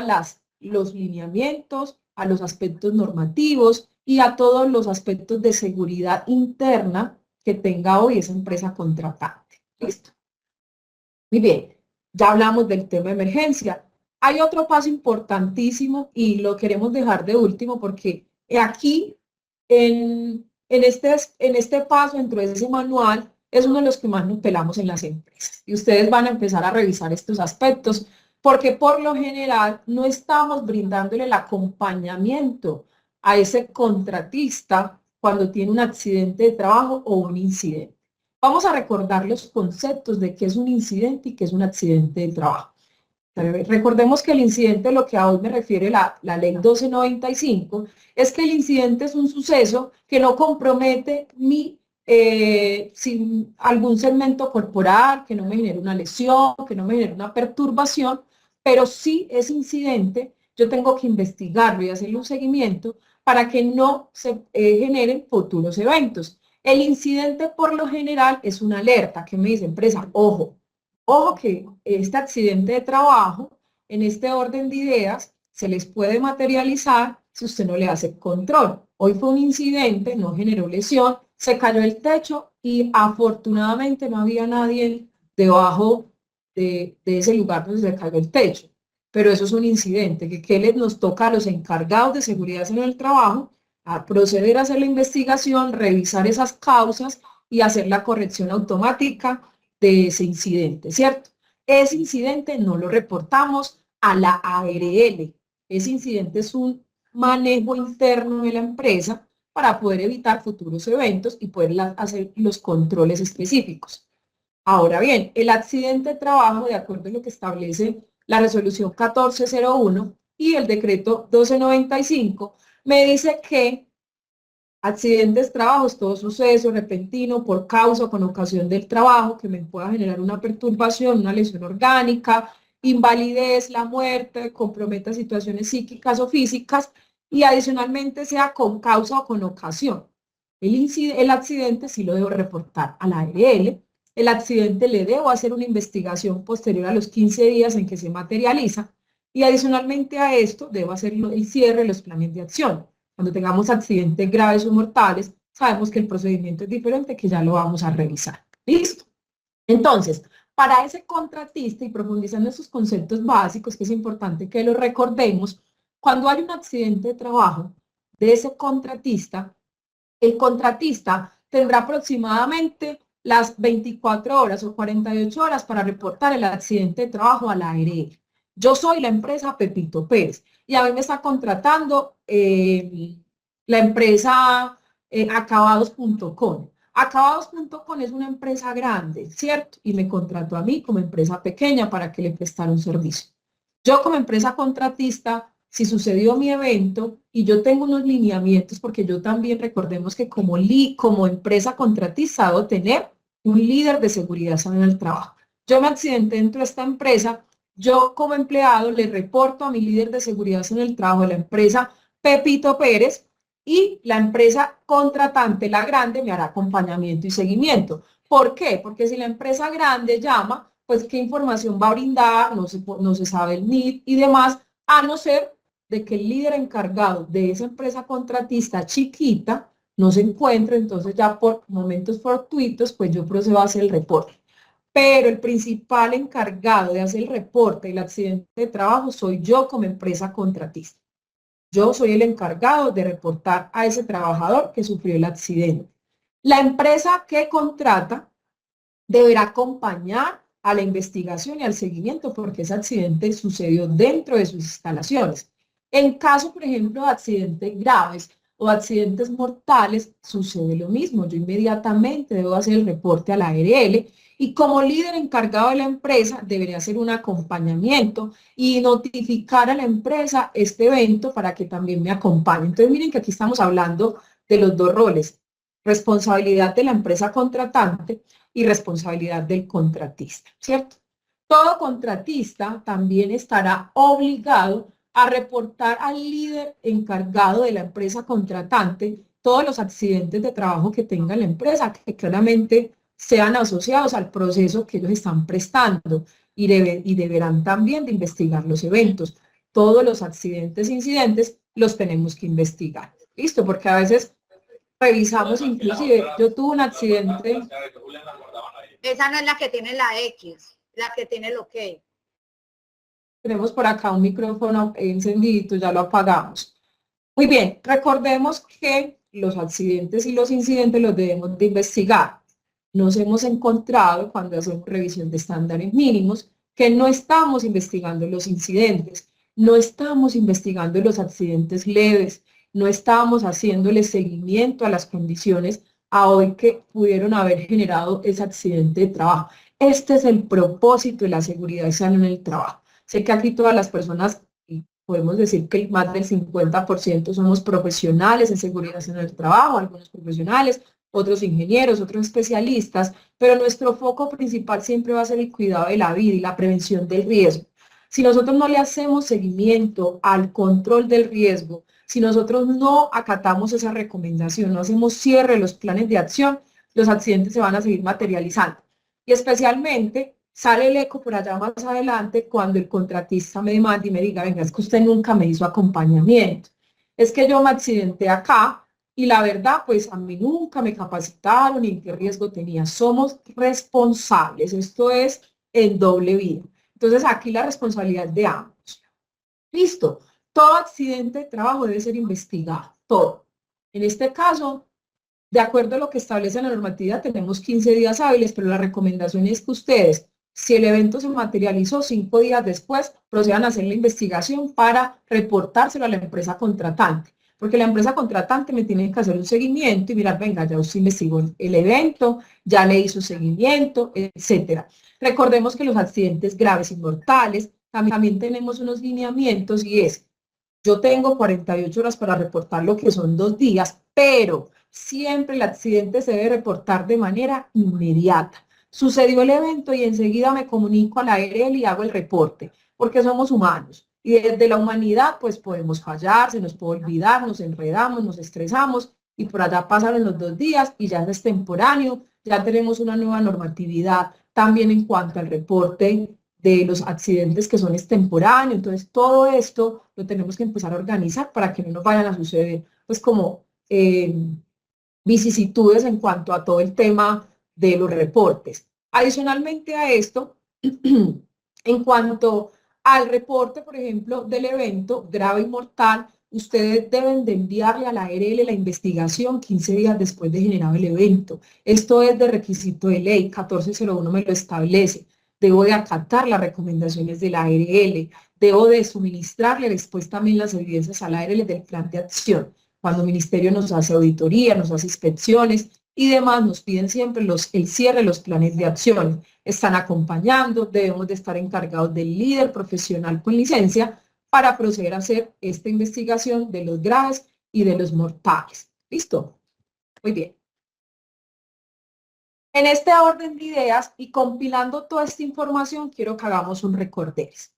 los lineamientos, a los aspectos normativos y a todos los aspectos de seguridad interna que tenga hoy esa empresa contratante. ¿Listo? Muy bien, ya hablamos del tema de emergencia. Hay otro paso importantísimo y lo queremos dejar de último porque aquí en este paso dentro de ese manual es uno de los que más nos pelamos en las empresas. Y ustedes van a empezar a revisar estos aspectos porque por lo general no estamos brindándole el acompañamiento a ese contratista cuando tiene un accidente de trabajo o un incidente. Vamos a recordar los conceptos de qué es un incidente y qué es un accidente de trabajo. Recordemos que el incidente, lo que a hoy me refiere la ley 1295, es que el incidente es un suceso que no compromete algún segmento corporal, que no me genere una lesión, que no me genere una perturbación, pero sí es incidente, yo tengo que investigarlo y hacerle un seguimiento para que no se generen futuros eventos. El incidente por lo general es una alerta que me dice empresa, ojo que este accidente de trabajo, en este orden de ideas, se les puede materializar si usted no le hace control. Hoy fue un incidente, no generó lesión, se cayó el techo y afortunadamente no había nadie debajo de ese lugar donde se cayó el techo. Pero eso es un incidente, que nos toca a los encargados de seguridad en el trabajo a proceder a hacer la investigación, revisar esas causas y hacer la corrección automática de ese incidente, ¿cierto? Ese incidente no lo reportamos a la ARL. Ese incidente es un manejo interno de la empresa para poder evitar futuros eventos y poder hacer los controles específicos. Ahora bien, el accidente de trabajo, de acuerdo a lo que establece la resolución 1401 y el decreto 1295, me dice que accidentes, trabajos, todo suceso repentino por causa o con ocasión del trabajo que me pueda generar una perturbación, una lesión orgánica, invalidez, la muerte, comprometa situaciones psíquicas o físicas y adicionalmente sea con causa o con ocasión. El accidente sí lo debo reportar a la ARL. El accidente le debo hacer una investigación posterior a los 15 días en que se materializa y adicionalmente a esto debo hacer el cierre de los planes de acción. Cuando tengamos accidentes graves o mortales, sabemos que el procedimiento es diferente, que ya lo vamos a revisar. ¿Listo? Entonces, para ese contratista y profundizando en esos conceptos básicos, que es importante que lo recordemos, cuando hay un accidente de trabajo de ese contratista, el contratista tendrá aproximadamente las 24 horas o 48 horas para reportar el accidente de trabajo a la ARL. Yo soy la empresa Pepito Pérez y a mí me está contratando la empresa acabados.com. Acabados.com es una empresa grande, ¿cierto? Y me contrató a mí como empresa pequeña para que le prestara un servicio. Yo como empresa contratista si sucedió mi evento y yo tengo unos lineamientos, porque yo también recordemos que como empresa contratista debo tener un líder de seguridad en el trabajo. Yo me accidenté dentro de esta empresa, yo como empleado le reporto a mi líder de seguridad en el trabajo de la empresa Pepito Pérez, y la empresa contratante, la grande, me hará acompañamiento y seguimiento. ¿Por qué? Porque si la empresa grande llama, pues qué información va a brindar, no se sabe el NID y demás, a no ser de que el líder encargado de esa empresa contratista chiquita no se encuentre, entonces ya por momentos fortuitos, pues yo procedo a hacer el reporte. Pero el principal encargado de hacer el reporte del accidente de trabajo soy yo como empresa contratista. Yo soy el encargado de reportar a ese trabajador que sufrió el accidente. La empresa que contrata deberá acompañar a la investigación y al seguimiento porque ese accidente sucedió dentro de sus instalaciones. En caso, por ejemplo, de accidentes graves o accidentes mortales, sucede lo mismo. Yo inmediatamente debo hacer el reporte a la ARL y como líder encargado de la empresa debería hacer un acompañamiento y notificar a la empresa este evento para que también me acompañe. Entonces miren que aquí estamos hablando de los dos roles, responsabilidad de la empresa contratante y responsabilidad del contratista, ¿cierto? Todo contratista también estará obligado a reportar al líder encargado de la empresa contratante todos los accidentes de trabajo que tenga la empresa, que claramente sean asociados al proceso que ellos están prestando y deberán también de investigar los eventos. Todos los accidentes e incidentes los tenemos que investigar. ¿Listo? Porque a veces revisamos, inclusive, yo tuve un accidente. Esa no es la que tiene la X, la que tiene el OK. Tenemos por acá un micrófono encendido, ya lo apagamos. Muy bien, recordemos que los accidentes y los incidentes los debemos de investigar. Nos hemos encontrado cuando hacemos revisión de estándares mínimos que no estamos investigando los incidentes, no estamos investigando los accidentes leves, no estamos haciéndole seguimiento a las condiciones a hoy que pudieron haber generado ese accidente de trabajo. Este es el propósito de la seguridad y salud en el trabajo. Sé que aquí todas las personas, y podemos decir que más del 50% somos profesionales en seguridad en el trabajo, algunos profesionales, otros ingenieros, otros especialistas, pero nuestro foco principal siempre va a ser el cuidado de la vida y la prevención del riesgo. Si nosotros no le hacemos seguimiento al control del riesgo, si nosotros no acatamos esa recomendación, no hacemos cierre de los planes de acción, los accidentes se van a seguir materializando. Y especialmente sale el eco por allá más adelante cuando el contratista me demanda y me diga, venga, es que usted nunca me hizo acompañamiento. Es que yo me accidenté acá, y la verdad, pues a mí nunca me capacitaron ni qué riesgo tenía. Somos responsables, esto es en doble vía. Entonces aquí la responsabilidad de ambos. Listo, todo accidente de trabajo debe ser investigado, todo. En este caso, de acuerdo a lo que establece la normatividad, tenemos 15 días hábiles, pero la recomendación es que ustedes, si el evento se materializó 5 días después, procedan a hacer la investigación para reportárselo a la empresa contratante. Porque la empresa contratante me tiene que hacer un seguimiento y mirar, venga, ya usted investigó el evento, ya le hizo seguimiento, etcétera. Recordemos que los accidentes graves y mortales, también tenemos unos lineamientos y es, yo tengo 48 horas para reportar lo que son 2 días, pero siempre el accidente se debe reportar de manera inmediata. Sucedió el evento y enseguida me comunico a la ARL y hago el reporte, porque somos humanos. Y desde la humanidad, pues podemos fallar, se nos puede olvidar, nos enredamos, nos estresamos, y por allá pasaron los 2 días y ya es extemporáneo, ya tenemos una nueva normatividad también en cuanto al reporte de los accidentes que son extemporáneos. Entonces, todo esto lo tenemos que empezar a organizar para que no nos vayan a suceder, pues como vicisitudes en cuanto a todo el tema de los reportes. Adicionalmente a esto, en cuanto al reporte, por ejemplo, del evento grave y mortal, ustedes deben de enviarle a la ARL la investigación 15 días después de generado el evento. Esto es de requisito de ley, 1401 me lo establece. Debo de acatar las recomendaciones de la ARL, debo de suministrarle después también las evidencias a la ARL del plan de acción. Cuando el ministerio nos hace auditoría, nos hace inspecciones y demás, nos piden siempre el cierre de los planes de acción. Están acompañando, debemos de estar encargados del líder profesional con licencia para proceder a hacer esta investigación de los graves y de los mortales. ¿Listo? Muy bien. En este orden de ideas y compilando toda esta información, quiero que hagamos un recorderis.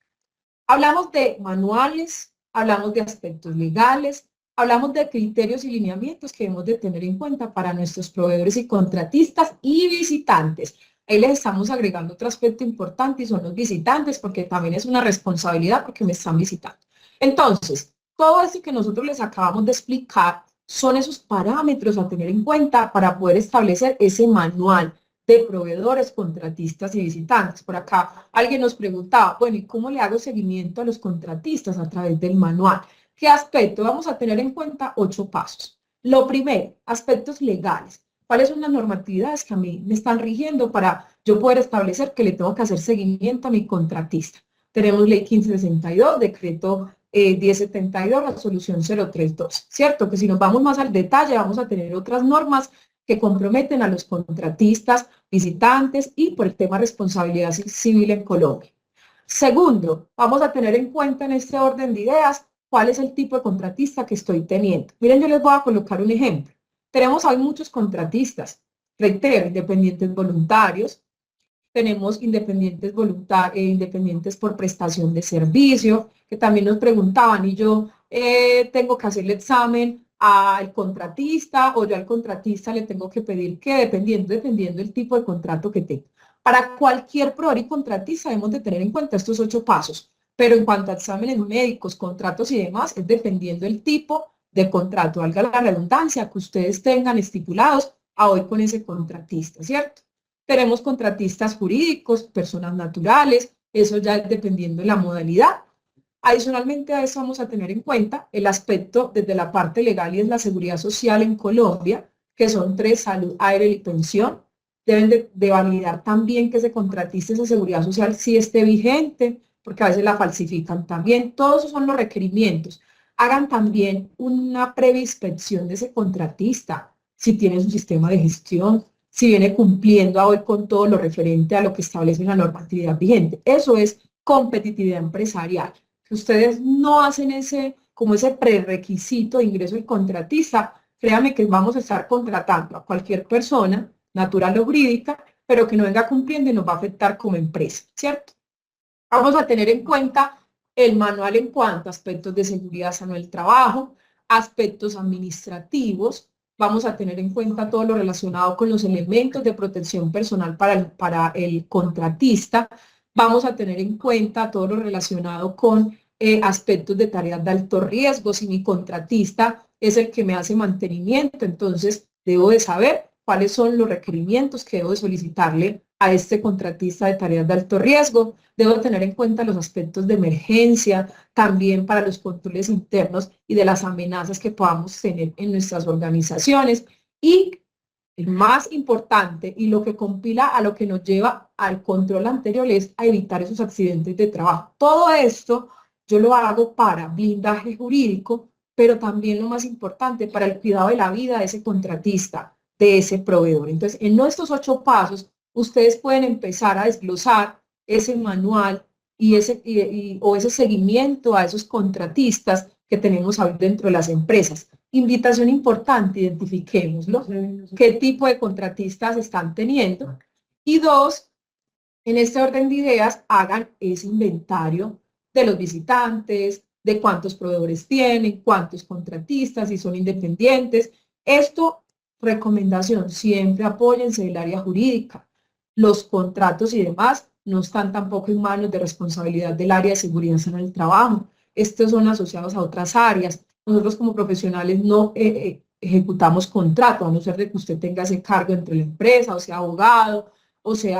Hablamos de manuales, hablamos de aspectos legales, hablamos de criterios y lineamientos que debemos de tener en cuenta para nuestros proveedores y contratistas y visitantes. Ahí les estamos agregando otro aspecto importante y son los visitantes, porque también es una responsabilidad porque me están visitando. Entonces, todo esto que nosotros les acabamos de explicar son esos parámetros a tener en cuenta para poder establecer ese manual de proveedores, contratistas y visitantes. Por acá alguien nos preguntaba, bueno, ¿y cómo le hago seguimiento a los contratistas a través del manual? ¿Qué aspecto? Vamos a tener en cuenta 8 pasos. Lo primero, aspectos legales. ¿Cuáles son las normatividades que a mí me están rigiendo para yo poder establecer que le tengo que hacer seguimiento a mi contratista? Tenemos ley 1562, decreto 1072, resolución 032, ¿cierto? Que si nos vamos más al detalle vamos a tener otras normas que comprometen a los contratistas, visitantes y por el tema de responsabilidad civil en Colombia. Segundo, vamos a tener en cuenta en este orden de ideas cuál es el tipo de contratista que estoy teniendo. Miren, yo les voy a colocar un ejemplo. Tenemos hoy muchos contratistas, reitero, independientes voluntarios, tenemos independientes independientes por prestación de servicio, que también nos preguntaban, y yo tengo que hacerle examen al contratista, o yo al contratista le tengo que pedir que, dependiendo del tipo de contrato que tenga. Para cualquier proveedor y contratista debemos de tener en cuenta estos 8 pasos, pero en cuanto a exámenes médicos, contratos y demás, es dependiendo del tipo de contrato, valga la redundancia, que ustedes tengan estipulados a hoy con ese contratista, ¿cierto? Tenemos contratistas jurídicos, personas naturales, eso ya es dependiendo de la modalidad. Adicionalmente a eso vamos a tener en cuenta el aspecto desde la parte legal y es la seguridad social en Colombia, que son 3, salud, aire y pensión. Deben de validar también que ese contratista, esa seguridad social sí esté vigente, porque a veces la falsifican también. Todos esos son los requerimientos. Hagan también una previa inspección de ese contratista, si tiene un sistema de gestión, si viene cumpliendo hoy con todo lo referente a lo que establece la normatividad vigente. Eso es competitividad empresarial. Si ustedes no hacen ese prerequisito de ingreso del contratista, créanme que vamos a estar contratando a cualquier persona, natural o jurídica, pero que no venga cumpliendo y nos va a afectar como empresa, ¿cierto? Vamos a tener en cuenta el manual en cuanto a aspectos de seguridad sano del trabajo, aspectos administrativos, vamos a tener en cuenta todo lo relacionado con los elementos de protección personal para el contratista, vamos a tener en cuenta todo lo relacionado con aspectos de tareas de alto riesgo. Si mi contratista es el que me hace mantenimiento, entonces debo de saber cuáles son los requerimientos que debo de solicitarle a este contratista de tareas de alto riesgo. Debo tener en cuenta los aspectos de emergencia, también para los controles internos y de las amenazas que podamos tener en nuestras organizaciones. Y el más importante y lo que compila a lo que nos lleva al control anterior es a evitar esos accidentes de trabajo. Todo esto yo lo hago para blindaje jurídico, pero también lo más importante, para el cuidado de la vida de ese contratista, de ese proveedor. Entonces, en nuestros 8 pasos, ustedes pueden empezar a desglosar ese manual y ese seguimiento a esos contratistas que tenemos ahí dentro de las empresas. Invitación importante, identifiquémoslo, qué tipo de contratistas están teniendo. Y 2, en este orden de ideas, hagan ese inventario de los visitantes, de cuántos proveedores tienen, cuántos contratistas, si son independientes. Esto, recomendación, siempre apóyense del área jurídica. Los contratos y demás no están tampoco en manos de responsabilidad del área de seguridad en el trabajo. Estos son asociados a otras áreas. Nosotros como profesionales no ejecutamos contrato, a no ser de que usted tenga ese cargo entre la empresa, o sea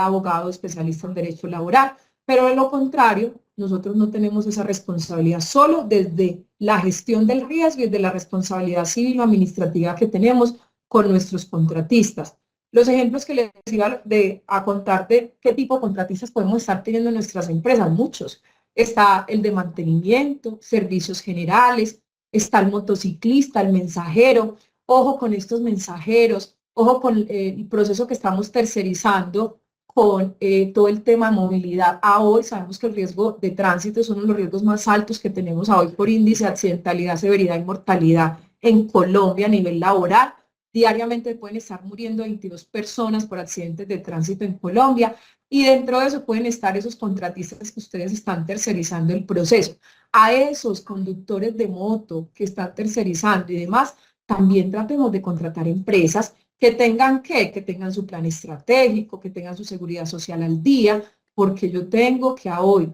abogado especialista en derecho laboral. Pero de lo contrario, nosotros no tenemos esa responsabilidad, solo desde la gestión del riesgo y desde la responsabilidad civil o administrativa que tenemos con nuestros contratistas. Los ejemplos que les iba a contar de qué tipo de contratistas podemos estar teniendo en nuestras empresas, muchos. Está el de mantenimiento, servicios generales, está el motociclista, el mensajero. Ojo con estos mensajeros, ojo con el proceso que estamos tercerizando con todo el tema de movilidad. A hoy sabemos que el riesgo de tránsito es uno de los riesgos más altos que tenemos a hoy por índice de accidentalidad, severidad y mortalidad en Colombia a nivel laboral. Diariamente pueden estar muriendo 22 personas por accidentes de tránsito en Colombia y dentro de eso pueden estar esos contratistas que ustedes están tercerizando el proceso. A esos conductores de moto que están tercerizando y demás, también tratemos de contratar empresas que tengan que tengan su plan estratégico, que tengan su seguridad social al día, porque yo tengo que a hoy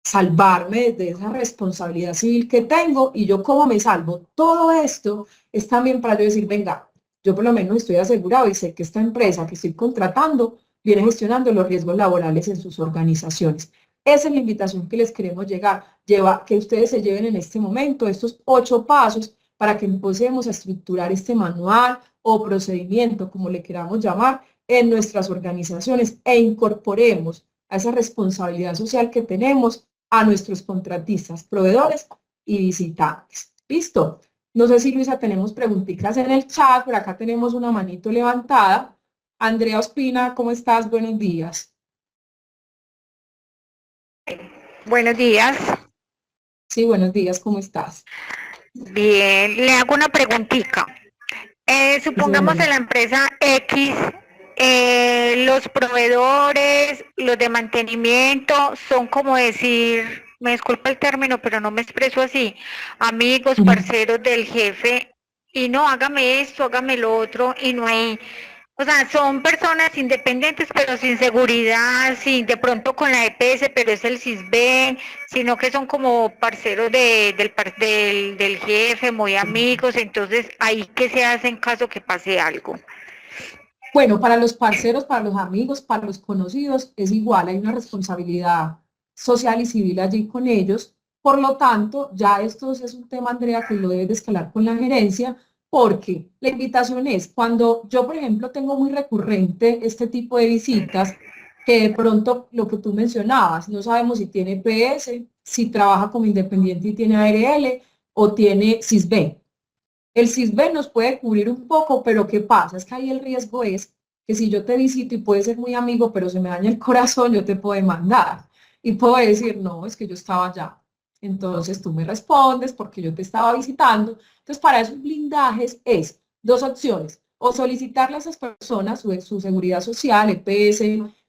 salvarme de esa responsabilidad civil que tengo y yo cómo me salvo. Todo esto es también para yo decir, venga, yo por lo menos estoy asegurado y sé que esta empresa que estoy contratando viene gestionando los riesgos laborales en sus organizaciones. Esa es la invitación que les queremos que ustedes se lleven en este momento estos 8 pasos para que empecemos a estructurar este manual o procedimiento, como le queramos llamar, en nuestras organizaciones e incorporemos a esa responsabilidad social que tenemos a nuestros contratistas, proveedores y visitantes. ¿Listo? No sé si, Luisa, tenemos preguntitas en el chat, por acá tenemos una manito levantada. Andrea Ospina, ¿cómo estás? Buenos días. Buenos días. Sí, buenos días, ¿cómo estás? Bien, le hago una preguntita. Supongamos en la empresa X, los proveedores, los de mantenimiento, son como decir, me disculpa el término, pero no me expreso así, amigos, parceros del jefe, y no, hágame esto, hágame lo otro, y no hay, o sea, son personas independientes, pero sin seguridad, sin de pronto con la EPS, pero es el CISBEN, sino que son como parceros del jefe, muy amigos, entonces ahí que se hace en caso que pase algo. Bueno, para los parceros, para los amigos, para los conocidos, es igual, hay una responsabilidad social y civil allí con ellos. Por lo tanto, ya esto es un tema, Andrea, que lo debes de escalar con la gerencia, porque la invitación es, cuando yo, por ejemplo, tengo muy recurrente este tipo de visitas, que de pronto lo que tú mencionabas, no sabemos si tiene PS, si trabaja como independiente y tiene ARL o tiene CISB. El CISBEN nos puede cubrir un poco, pero ¿qué pasa? Es que ahí el riesgo es que si yo te visito y puedes ser muy amigo, pero se me daña el corazón, yo te puedo demandar. Y puedo decir, no, es que yo estaba allá. Entonces tú me respondes porque yo te estaba visitando. Entonces para esos blindajes es 2 opciones. O solicitarle a esas personas su seguridad social, EPS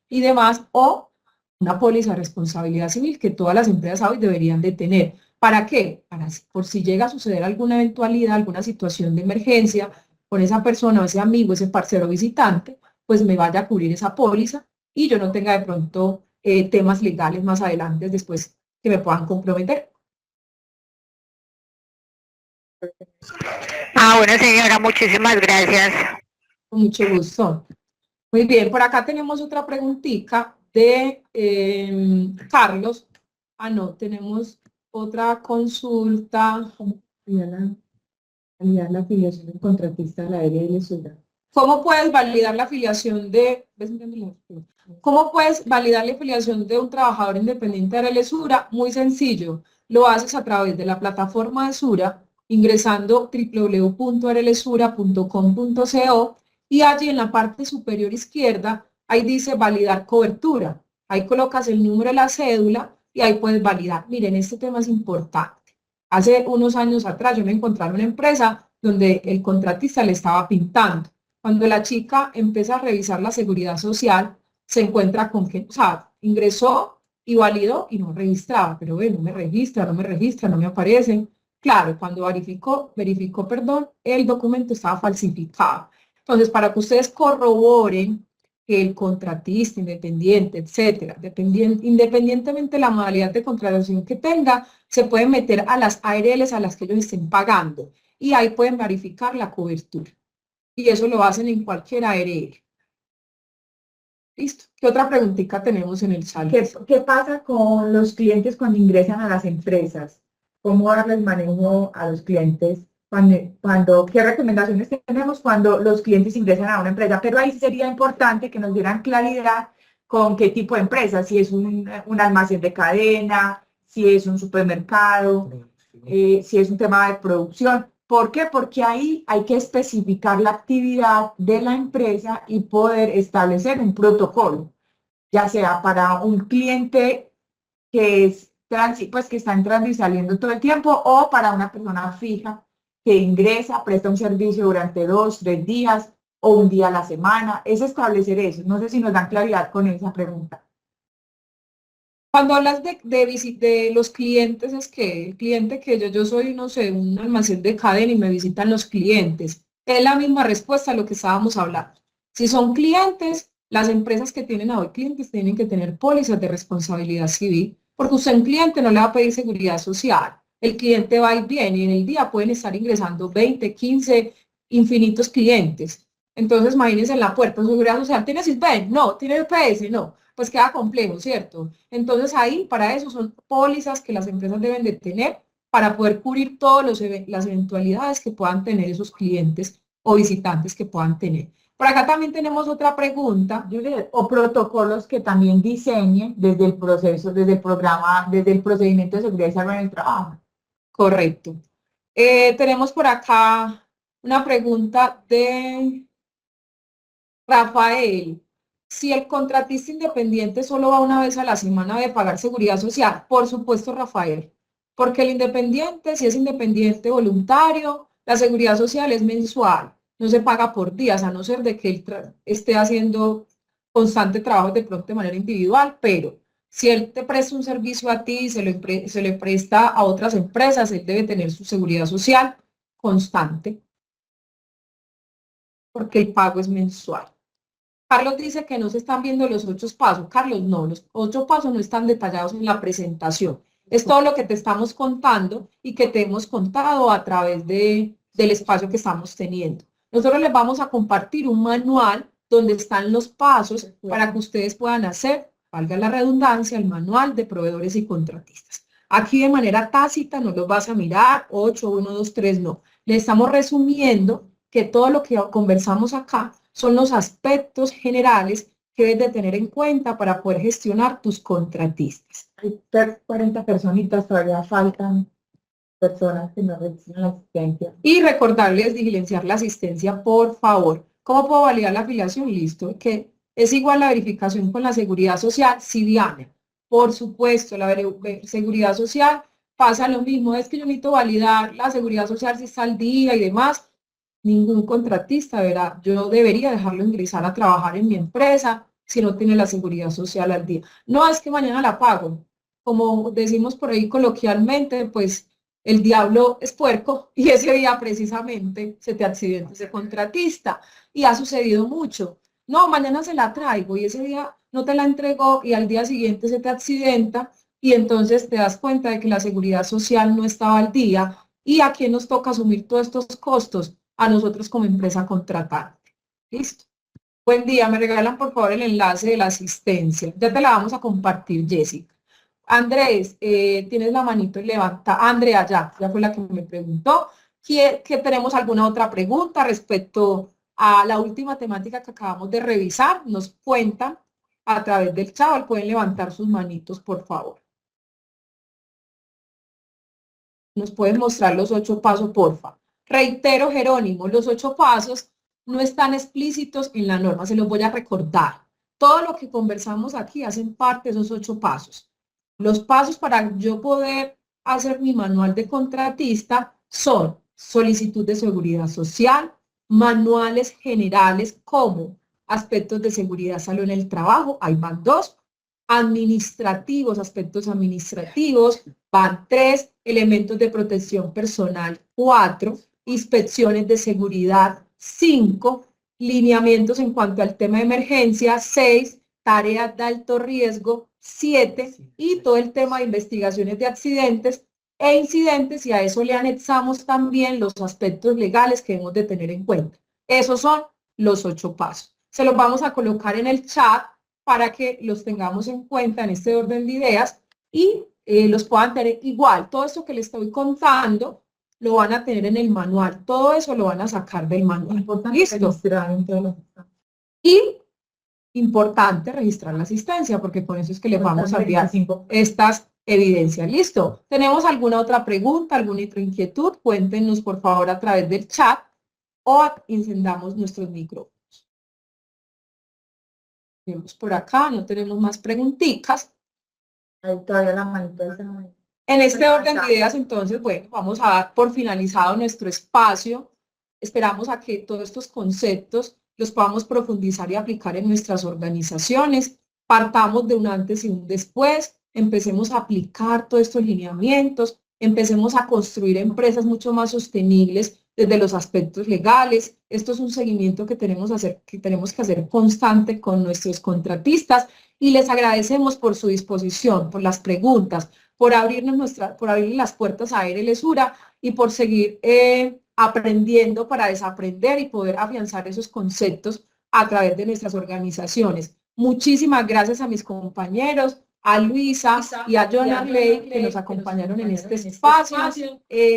y demás, o una póliza de responsabilidad civil que todas las empresas hoy deberían de tener. ¿Para qué? Por si llega a suceder alguna eventualidad, alguna situación de emergencia con esa persona o ese amigo, ese parcero visitante, pues me vaya a cubrir esa póliza y yo no tenga de pronto temas legales más adelante después que me puedan comprometer. Bueno, señora, muchísimas gracias. Con mucho gusto. Muy bien, por acá tenemos otra preguntita de Carlos. No, tenemos otra consulta. Validar la afiliación del contratista a la ARL Sura. ¿Cómo puedes validar la afiliación de... ¿Cómo puedes validar la afiliación de un trabajador independiente de ARL Sura? Muy sencillo. Lo haces a través de la plataforma de Sura, ingresando www.arlsura.com.co y allí en la parte superior izquierda, ahí dice validar cobertura. Ahí colocas el número de la cédula y ahí puedes validar. Miren, este tema es importante. Hace unos años atrás yo me encontré en una empresa donde el contratista le estaba pintando. Cuando la chica empieza a revisar la seguridad social, se encuentra con que, o sea, ingresó y validó y no registraba, pero bueno, no me registra, no me aparecen. Claro, cuando verificó, el documento estaba falsificado. Entonces, para que ustedes corroboren que el contratista independiente, etcétera, independientemente de la modalidad de contratación que tenga, se pueden meter a las ARLs a las que ellos estén pagando y ahí pueden verificar la cobertura. Y eso lo hacen en cualquier ARL. ¿Listo? ¿Qué otra preguntita tenemos en el chat? ¿Qué pasa con los clientes cuando ingresan a las empresas? ¿Cómo darles manejo a los clientes? ¿Qué recomendaciones tenemos cuando los clientes ingresan a una empresa? Pero ahí sería importante que nos dieran claridad con qué tipo de empresa, si es un almacén de cadena, si es un supermercado, si es un tema de producción, ¿Por qué? Porque ahí hay que especificar la actividad de la empresa y poder establecer un protocolo, ya sea para un cliente que es pues que está entrando y saliendo todo el tiempo, o para una persona fija que ingresa, presta un servicio durante 2, 3 días o un día a la semana. Es establecer eso. No sé si nos dan claridad con esa pregunta. Cuando hablas de los clientes, es que el cliente que yo soy, no sé, un almacén de cadena y me visitan los clientes. Es la misma respuesta a lo que estábamos hablando. Si son clientes, las empresas que tienen a hoy clientes tienen que tener pólizas de responsabilidad civil, porque usted a un cliente no le va a pedir seguridad social. El cliente va y viene y en el día pueden estar ingresando 20, 15, infinitos clientes. Entonces, imagínense en la puerta, seguridad social, ¿tiene SISBEN? No. ¿Tiene EPS? No. Pues queda complejo, ¿cierto? Entonces ahí, para eso son pólizas que las empresas deben de tener para poder cubrir todas las eventualidades que puedan tener esos clientes o visitantes que puedan tener. Por acá también tenemos otra pregunta. O protocolos que también diseñen desde el proceso, desde el programa, desde el procedimiento de seguridad y salud en el trabajo. Correcto. Tenemos por acá una pregunta de Rafael. Si el contratista independiente solo va una vez a la semana de pagar seguridad social, por supuesto, Rafael, porque el independiente, si es independiente voluntario, la seguridad social es mensual, no se paga por días, a no ser de que él esté haciendo constante trabajo de pronto de manera individual, pero si él te presta un servicio a ti y se le presta a otras empresas, él debe tener su seguridad social constante, porque el pago es mensual. Carlos dice que no se están viendo los 8 pasos. Carlos, no, los 8 pasos no están detallados en la presentación. Es todo lo que te estamos contando y que te hemos contado a través del espacio que estamos teniendo. Nosotros les vamos a compartir un manual donde están los pasos para que ustedes puedan hacer, valga la redundancia, el manual de proveedores y contratistas. Aquí de manera tácita no los vas a mirar, 8, 1, 2, 3, no. Le estamos resumiendo que todo lo que conversamos acá son los aspectos generales que debes de tener en cuenta para poder gestionar tus contratistas. Hay 40 personitas, todavía faltan personas que no reciben la asistencia. Y recordarles diligenciar la asistencia, por favor. ¿Cómo puedo validar la afiliación? Listo, que es igual la verificación con la seguridad social, Civiana. Por supuesto, la seguridad social pasa lo mismo, es que yo necesito validar la seguridad social si está al día y demás. Ningún contratista verá, yo debería dejarlo ingresar a trabajar en mi empresa si no tiene la seguridad social al día. No es que mañana la pago. Como decimos por ahí coloquialmente, pues el diablo es puerco y ese día precisamente se te accidenta ese contratista y ha sucedido mucho. No, mañana se la traigo y ese día no te la entregó y al día siguiente se te accidenta y entonces te das cuenta de que la seguridad social no estaba al día y a quién nos toca asumir todos estos costos, a nosotros como empresa contratante. ¿Listo? Buen día, me regalan por favor el enlace de la asistencia. Ya te la vamos a compartir, Jessica. Andrés, tienes la manito levantada. Andrea, ya fue la que me preguntó. ¿Que tenemos alguna otra pregunta respecto a la última temática que acabamos de revisar? Nos cuentan a través del chat, pueden levantar sus manitos, por favor. Nos pueden mostrar los 8 pasos, porfa. Reitero, Jerónimo, los 8 pasos no están explícitos en la norma, se los voy a recordar. Todo lo que conversamos aquí hacen parte de esos 8 pasos. Los pasos para yo poder hacer mi manual de contratista son solicitud de seguridad social, manuales generales como aspectos de seguridad, salud en el trabajo, ahí van 2, administrativos, aspectos administrativos, van 3, elementos de protección personal, 4, inspecciones de seguridad, 5, lineamientos en cuanto al tema de emergencia, 6, tareas de alto riesgo, 7, y todo el tema de investigaciones de accidentes e incidentes, y a eso le anexamos también los aspectos legales que debemos de tener en cuenta. Esos son los 8 pasos. Se los vamos a colocar en el chat para que los tengamos en cuenta en este orden de ideas y los puedan tener igual. Todo esto que les estoy contando lo van a tener en el manual. Todo eso lo van a sacar del manual. ¿Listo? Y importante registrar la asistencia, porque con eso es que les vamos a enviar estas evidencia. ¿Listo? ¿Tenemos alguna otra pregunta, alguna otra inquietud? Cuéntenos por favor a través del chat o encendamos nuestros micrófonos. Vemos por acá, no tenemos más preguntitas. Ahí todavía la manita esa. En este orden de ideas, entonces, bueno, vamos a dar por finalizado nuestro espacio. Esperamos a que todos estos conceptos los podamos profundizar y aplicar en nuestras organizaciones. Partamos de un antes y un después, empecemos a aplicar todos estos lineamientos, empecemos a construir empresas mucho más sostenibles desde los aspectos legales. Esto es un seguimiento que tenemos que hacer constante con nuestros contratistas y les agradecemos por su disposición, por las preguntas, por por abrir las puertas a Aire Lesura y por seguir aprendiendo para desaprender y poder afianzar esos conceptos a través de nuestras organizaciones. Muchísimas gracias a mis compañeros, a Luisa y a John Arley que nos acompañaron en este espacio.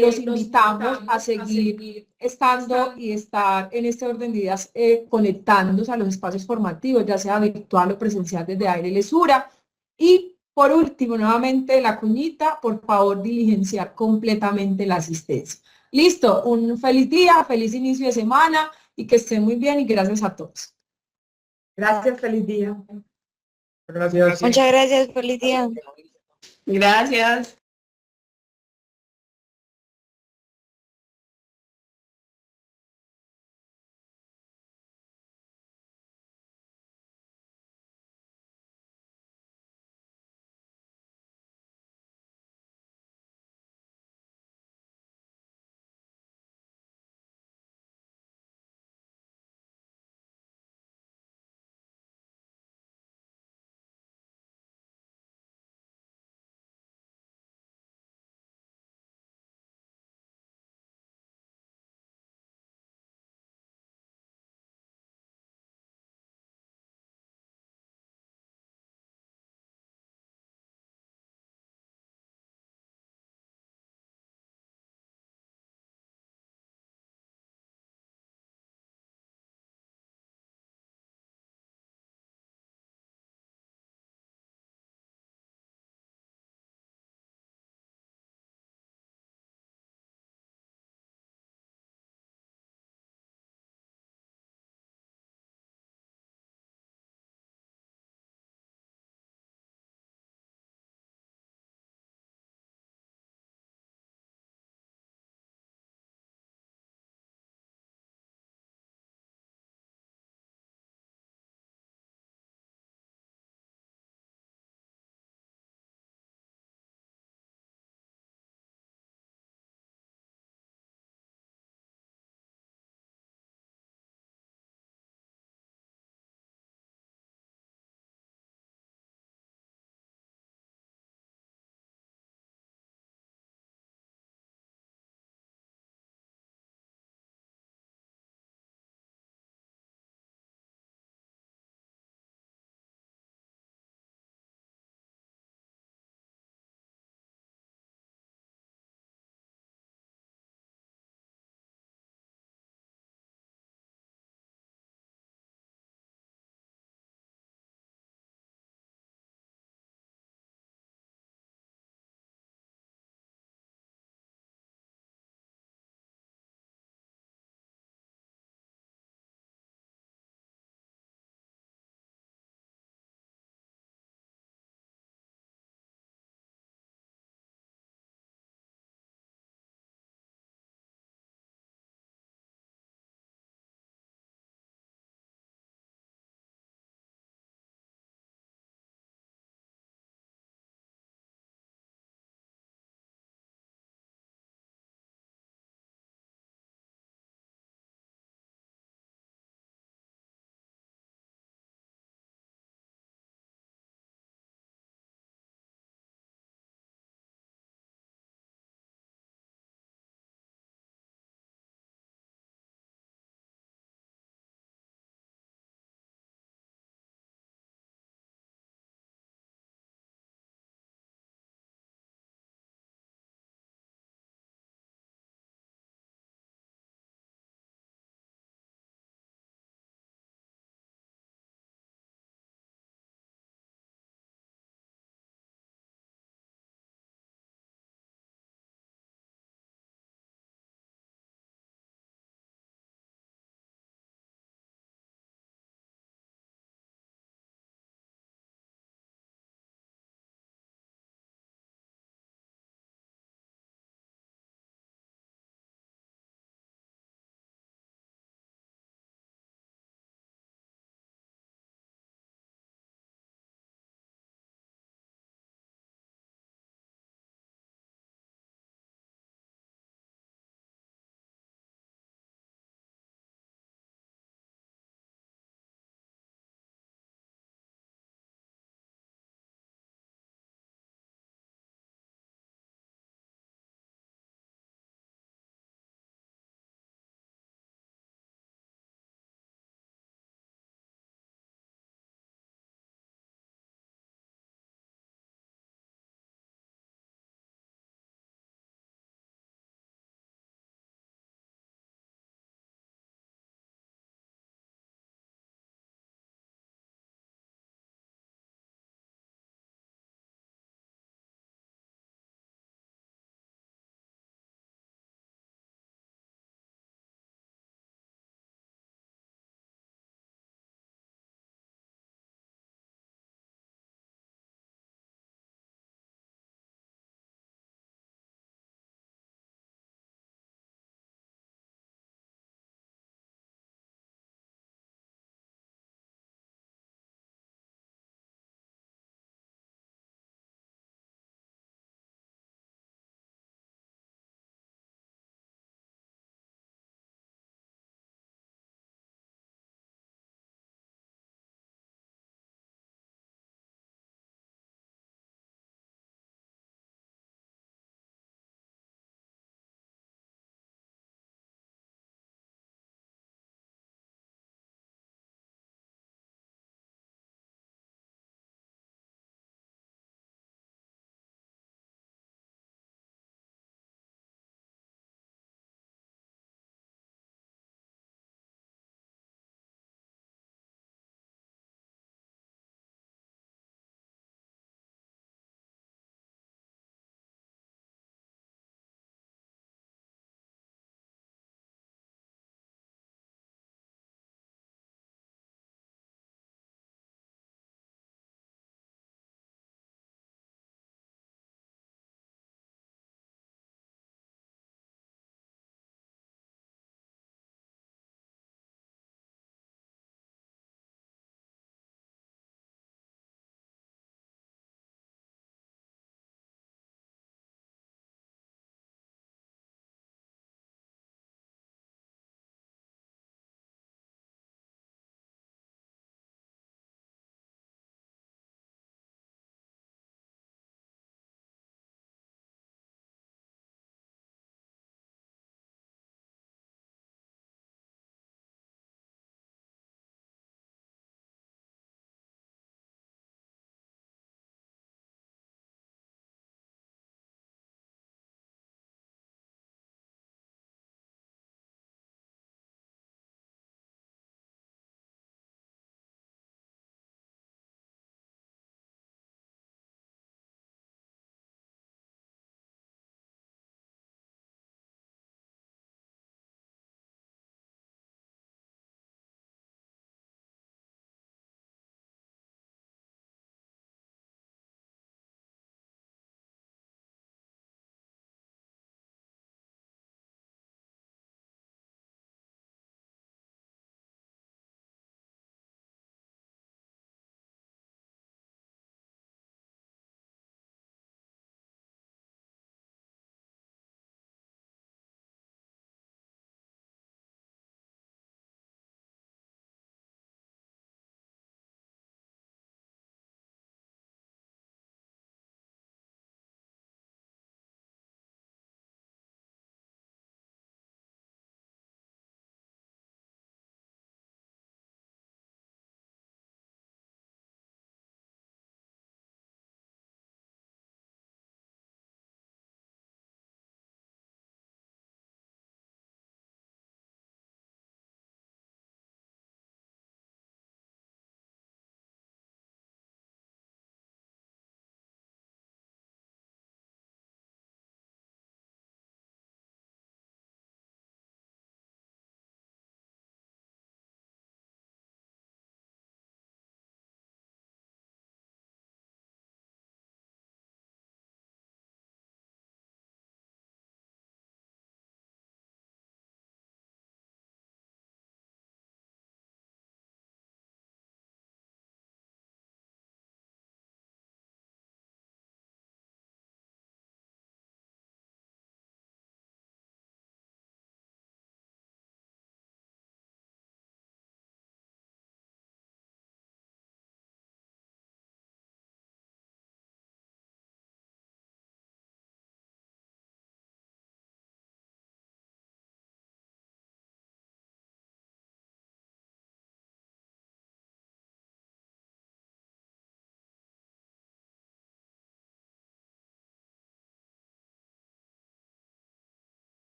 Los invitamos a seguir estando y estar en este orden de ideas conectándose a los espacios formativos, ya sea virtual o presencial desde Aire Lesura. Y por último, nuevamente la cuñita, por favor diligenciar completamente la asistencia. Listo, un feliz día, feliz inicio de semana y que estén muy bien y gracias a todos. Gracias, feliz día. Gracias. Muchas gracias, feliz día. Gracias.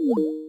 Gracias.